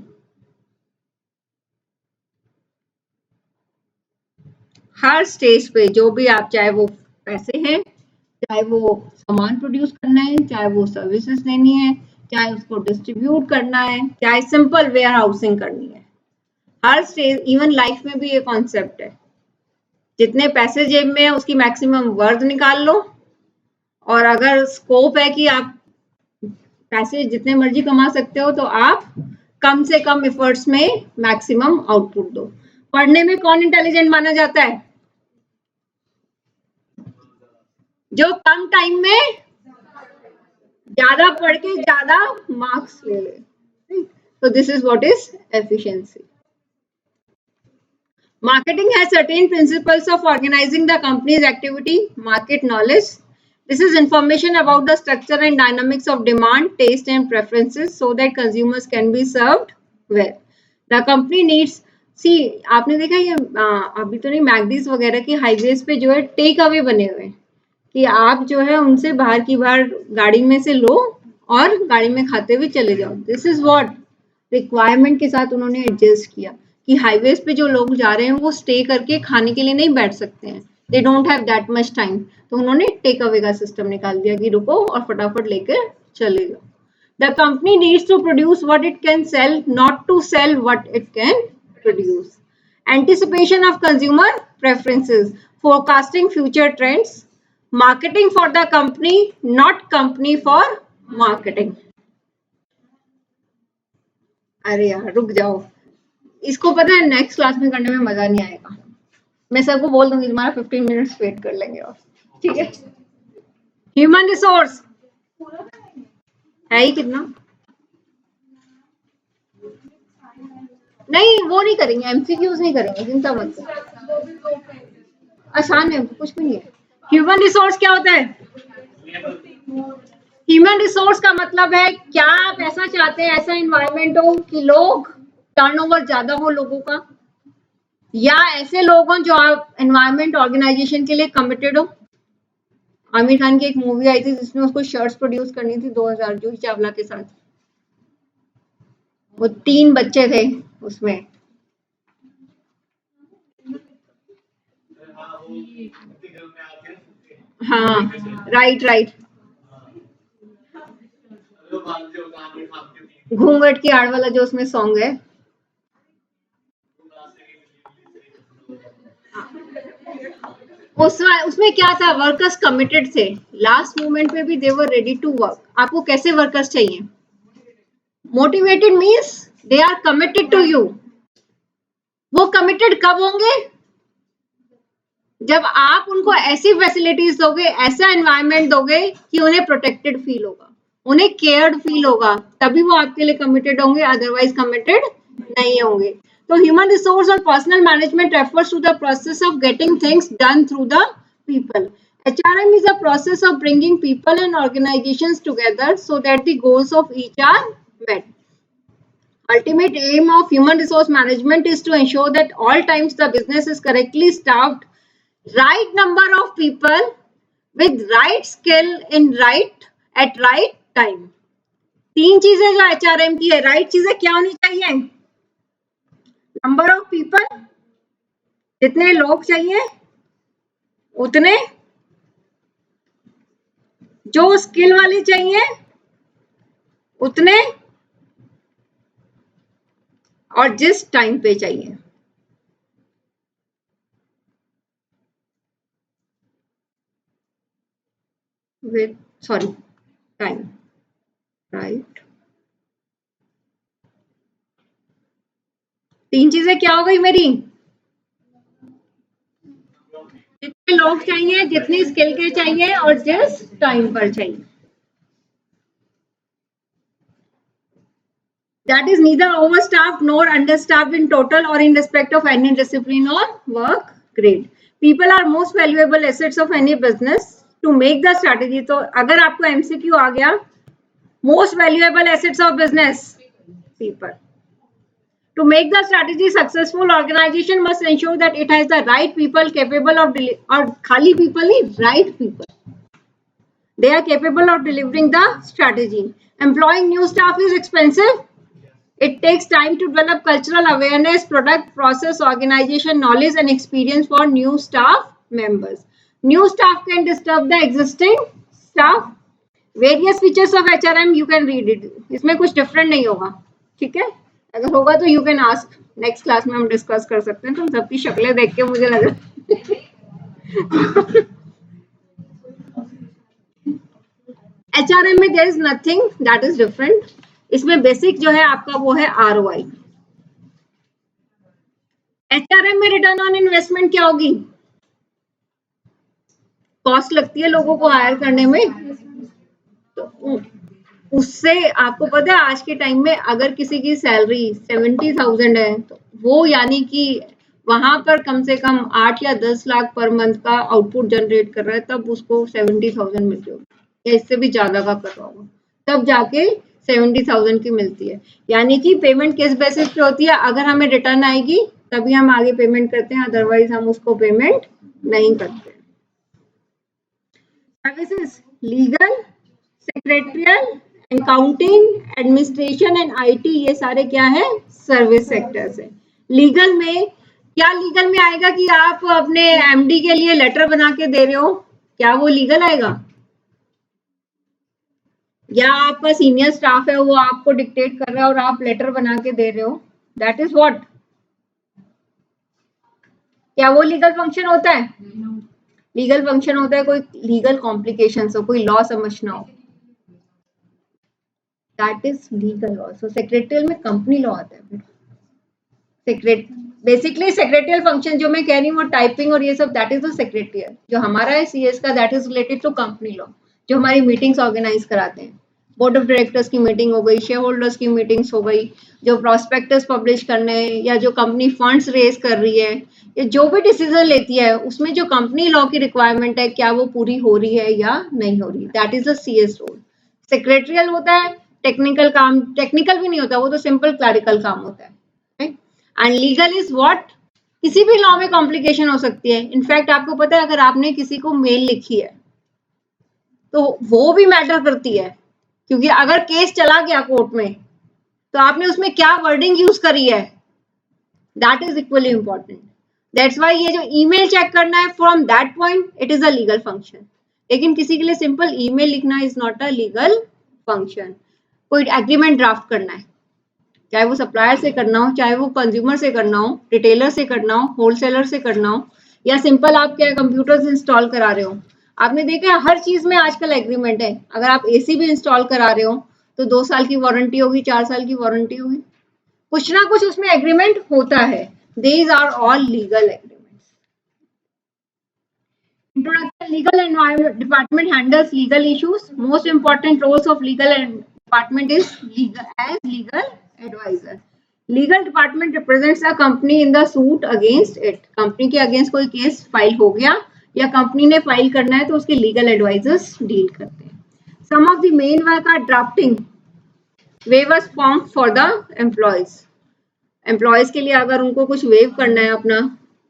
Her stage पे जो भी आप, चाहे वो पैसे हैं, चाहे वो सामान प्रोड्यूस करना है, चाहे वो सर्विसेज देनी है, चाहे उसको डिस्ट्रीब्यूट करना है, चाहे सिंपल वेयर हाउसिंग करनी है, हर स्टेज, इवन लाइफ में भी ये कॉन्सेप्ट है. जितने पैसे जेब में है उसकी मैक्सिमम वर्थ निकाल लो, और अगर स्कोप है कि आप पैसे जितने मर्जी कमा सकते हो तो आप कम से कम एफर्ट्स में मैक्सिमम आउटपुट दो. पढ़ने में कौन इंटेलिजेंट माना जाता है? जो कम टाइम में ज्यादा पढ़ के ज्यादा मार्क्स ले ले. तो this is what is efficiency. Marketing has certain principles of organizing the company's activity, market knowledge. This is information about the structure and dynamics of demand, taste and preferences so that consumers can be served well. The company needs see, आपने देखा ये अभी तो नहीं, मैगडीज वगैरह के highways पे जो है टेक अवे बने हुए हैं कि आप जो है उनसे बाहर की बाहर गाड़ी में से लो और गाड़ी में खाते हुए चले जाओ। दिस इज व्हाट रिक्वायरमेंट के साथ उन्होंने एडजस्ट किया कि हाईवेज पे जो लोग जा रहे हैं वो स्टे करके खाने के लिए नहीं बैठ सकते हैं, they don't have that much time, तो उन्होंने टेक अवे का सिस्टम निकाल दिया कि रुको और फटाफट लेकर चले जाओ। The company needs to produce what it can sell, not to sell what it can produce. Anticipation of consumer preferences, forecasting future trends, marketing for the company, not company for marketing. अरे यार रुक जाओ, इसको पता है next class में करने में मजा नहीं आएगा, मैं सबको बोल दूंगी तुम्हारा 15 मिनट्स वेट कर लेंगे और ठीक है। ह्यूमन रिसोर्स है ही कितना, नहीं वो नहीं करेंगे, एमसीक्यूज नहीं करेंगे, चिंता मत करो, आसान है, कुछ भी नहीं है। ह्यूमन रिसोर्स क्या होता है? ह्यूमन रिसोर्स का मतलब है क्या आप ऐसा चाहते हैं, ऐसा एनवायरनमेंट हो कि लोग टर्नओवर ज्यादा हो लोगों का, या ऐसे लोग हों जो आप एनवायरनमेंट ऑर्गेनाइजेशन के लिए कमिटेड हो। आमिर खान की एक मूवी आई थी जिसमें उसको शर्ट्स प्रोड्यूस करनी थी 2000 जूही चावला के साथ, वो 3 बच्चे थे उसमें। हाँ राइट राइट, घूंघट की आड़ वाला जो उसमें सॉन्ग है, उसमें क्या था, वर्कर्स कमिटेड थे, लास्ट मोमेंट पे भी they were ready to work. आपको कैसे वर्कर्स चाहिए? Motivated means they are committed to you. वो कमिटेड कब होंगे? जब आप उनको ऐसी फैसिलिटीज दोगे, ऐसा एनवायरनमेंट दोगे कि उन्हें प्रोटेक्टेड फील होगा, उन्हें केयर्ड फील होगा, तभी वो आपके लिए कमिटेड होंगे, अदरवाइज कमिटेड नहीं होंगे। तो ह्यूमन रिसोर्स और personal management refers to the process of getting things done through the people. HRM is a process of bringing people and organizations together so that the goals of each are met. Ultimate aim of human resource management is to ensure that all times the business is correctly staffed, right number of people with right skill in right at right time. 3 चीजें जो HRM की है, right चीजें क्या होनी चाहिए? Number of people, जितने लोग चाहिए उतने, जो स्किल वाले चाहिए उतने, और जिस टाइम पे चाहिए। विद सॉरी टाइम राइट, 3 चीजें क्या हो गई मेरी? जितने लोग चाहिए, जितनी स्किल के चाहिए, और जिस टाइम पर चाहिए। That is neither overstaffed nor understaffed in total or in respect of any discipline or work grade. People are most valuable assets of any business. To make the strategy, तो अगर आपको MCQ आ गया, most valuable assets of business, people. To make the strategy successful, organization must ensure that it has the right people capable of और खाली people he right people. They are capable of delivering the strategy. Employing new staff is expensive. It takes time to develop cultural awareness, product, process, organization knowledge and experience for new staff members. New staff can disturb the existing staff. Various features of HRM you can read it. इसमें कुछ different नहीं होगा, ठीक है? अगर होगा तो you can ask. Next class में हम discuss कर सकते हैं। तुम सबकी शक्लें देख के मुझे लग रहा HRM में there is nothing that is different. इसमें बेसिक जो है आपका वो है ROI. HRM में रिटर्न ऑन इन्वेस्टमेंट क्या होगी? कॉस्ट लगती है लोगों को हायर करने में, तो उससे आपको पता है आज के टाइम में अगर किसी की सैलरी 70,000 है तो वो यानी कि वहां पर कम से कम 8 या 10 लाख पर मंथ का आउटपुट जनरेट कर रहा है, तब उसको 70,000 मिल रही होगी या इससे भी ज्यादा का कर रहा होगा, तब जाके 70,000 की मिलती है। यानी कि पेमेंट किस बेसिस पे होती है, अगर हमें रिटर्न आएगी तभी हम आगे पेमेंट करते हैं, अदरवाइज हम उसको पेमेंट नहीं करते। Services legal, secretarial, accounting, administration and IT, ये सारे क्या है, सर्विस सेक्टर्स है। लीगल में क्या, लीगल में आएगा कि आप अपने एमडी के लिए लेटर बना के दे रहे हो, क्या वो लीगल आएगा? या आपका सीनियर स्टाफ है वो आपको डिक्टेट कर रहा है और आप लेटर बना के दे रहे हो, दैट इज व्हाट, क्या वो लीगल फंक्शन होता है? लीगल फंक्शन होता है कोई लीगल कॉम्प्लिकेशन हो, कोई लॉ समझना हो, that is legal law. So secretarial में कंपनी लॉ आता है। सेक्रेट बेसिकली सेक्रेटरियल फंक्शन जो मैं कह रही हूँ वो टाइपिंग और ये सब, दैट इज द सेक्रेटरियल। जो हमारा है सीएस का, that is related to company law, जो हमारी मीटिंग्स ऑर्गेनाइज कराते हैं। बोर्ड ऑफ डायरेक्टर्स की मीटिंग हो गई, शेयर होल्डर्स की मीटिंग्स हो गई, जो प्रॉस्पेक्टस पब्लिश करने हैं, या जो कंपनी फंड्स रेज कर रही है, या जो भी डिसीजन लेती है उसमें जो कंपनी लॉ की रिक्वायरमेंट है क्या वो पूरी हो रही है या नहीं हो रही, that is the CS role. Secretarial होता है टेक्निकल काम, टेक्निकल भी नहीं होता, वो तो सिंपल क्लरिकल काम होता है। एंड लीगल इज व्हाट, किसी भी लॉ में कॉम्प्लिकेशन हो सकती है। इनफैक्ट आपको पता है अगर आपने किसी को मेल लिखी है तो वो भी मैटर करती है, क्योंकि अगर केस चला गया कोर्ट में तो आपने उसमें क्या वर्डिंग यूज करी है, that is equally important. That's why ये जो ईमेल चेक करना है from that point, it is a legal function. लेकिन किसी के लिए सिंपल ईमेल लिखना is not a legal function. कोई एग्रीमेंट ड्राफ्ट करना है, चाहे वो सप्लायर से करना हो, चाहे वो कंज्यूमर से करना हो, रिटेलर से करना हो, होलसेलर से करना हो, या सिंपल आप क्या कंप्यूटर्स इंस्टॉल करा रहे हो। आपने देखा हर चीज में आजकल एग्रीमेंट है। अगर आप एसी भी इंस्टॉल करा रहे हो तो 2 साल की वारंटी होगी, 4 साल की वारंटी होगी, कुछ ना कुछ उसमें एग्रीमेंट होता है। These are all legal agreements. Introduction: Legal Environment Department handles legal issues. Most important roles of legal department is legal advisor. Legal department represents a company in the suit against it. Company के against कोई case file हो गया या company ने file करना है तो उसके लीगल एडवाइजर्स डील करते हैं। Some of the main work are drafting waivers form for the employees. Employees के लिए अगर उनको कुछ वेव करना है अपना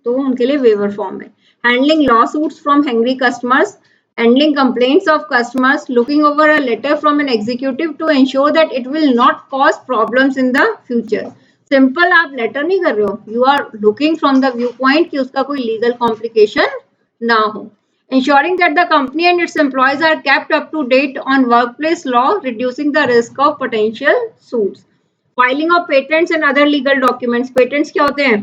तो उनके लिए वेवर फॉर्म है। Handling lawsuits from angry customers, handling complaints of customers, looking over a letter from an executive to ensure that it will not cause problems in the future. Simple आप letter नहीं कर रहे हो, you are looking from the viewpoint कि उसका कोई legal complication ना हो। Ensuring that the company and its employees are kept up to date on workplace law, reducing the risk of potential suits. Filing of patents and other legal documents. Patents क्या होते हैं?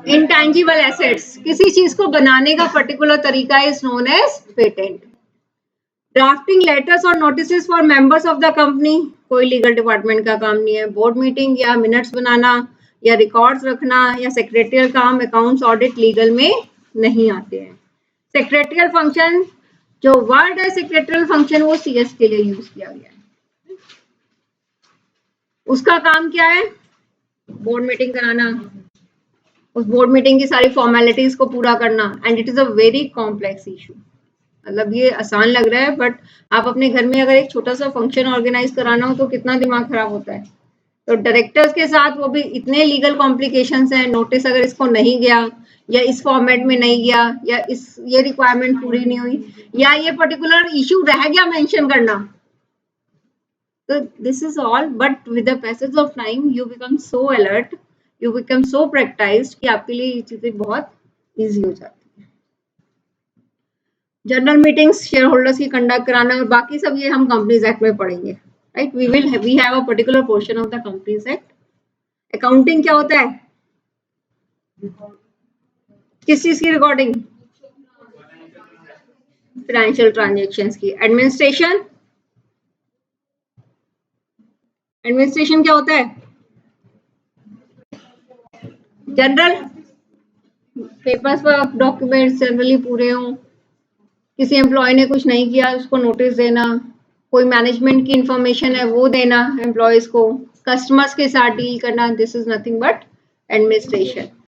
Intangible assets, किसी चीज को बनाने का particular तरीका is known as patent. Drafting letters और notice for members of the company, कोई लीगल डिपार्टमेंट का काम नहीं है। बोर्ड मीटिंग या मिनट्स बनाना या रिकॉर्ड्स रखना या सेक्रेटरियल काम, अकाउंट्स, ऑडिट लीगल में नहीं आते हैं। सेक्रेटरियल फंक्शन, जो वर्ड है सेक्रेटरियल फंक्शन वो सीएस के लिए यूज किया गया है। उसका काम क्या है? बोर्ड मीटिंग कराना, उस बोर्ड मीटिंग की सारी फॉर्मेलिटीज को पूरा करना, and it is a very complex issue. मतलब ये आसान लग रहा है बट आप अपने घर में अगर एक छोटा सा फंक्शन ऑर्गेनाइज कराना हो तो कितना दिमाग खराब होता है। तो डायरेक्टर्स के साथ वो भी इतने लीगल कॉम्प्लिकेशंस हैं, नोटिस अगर इसको नहीं गया या इस फॉर्मेट में नहीं गया या ये रिक्वायरमेंट पूरी नहीं हुई या ये पर्टिकुलर इशू रह गया मेंशन करना, तो this is all. But with the passage of time you become so alert, you become so practised कि आपके लिए ये चीजें बहुत ईजी हो जाती है। जनरल मीटिंग्स शेयर होल्डर्स की कंडक्ट कराना और बाकी सब ये हम कंपनीज एक्ट में पढ़ेंगे, right. We have a particular portion of the companies act. Accounting क्या होता है? किस चीज की रिकॉर्डिंग? फाइनेंशियल ट्रांजैक्शंस की। एडमिनिस्ट्रेशन, एडमिनिस्ट्रेशन क्या होता है? जनरल पेपर्स पर डॉक्यूमेंट्स जनरली पूरे हों, किसी एम्प्लॉय ने कुछ नहीं किया उसको नोटिस देना, कोई मैनेजमेंट की इंफॉर्मेशन है वो देना एम्प्लॉयज को, कस्टमर्स के साथ डील करना, this is nothing but administration.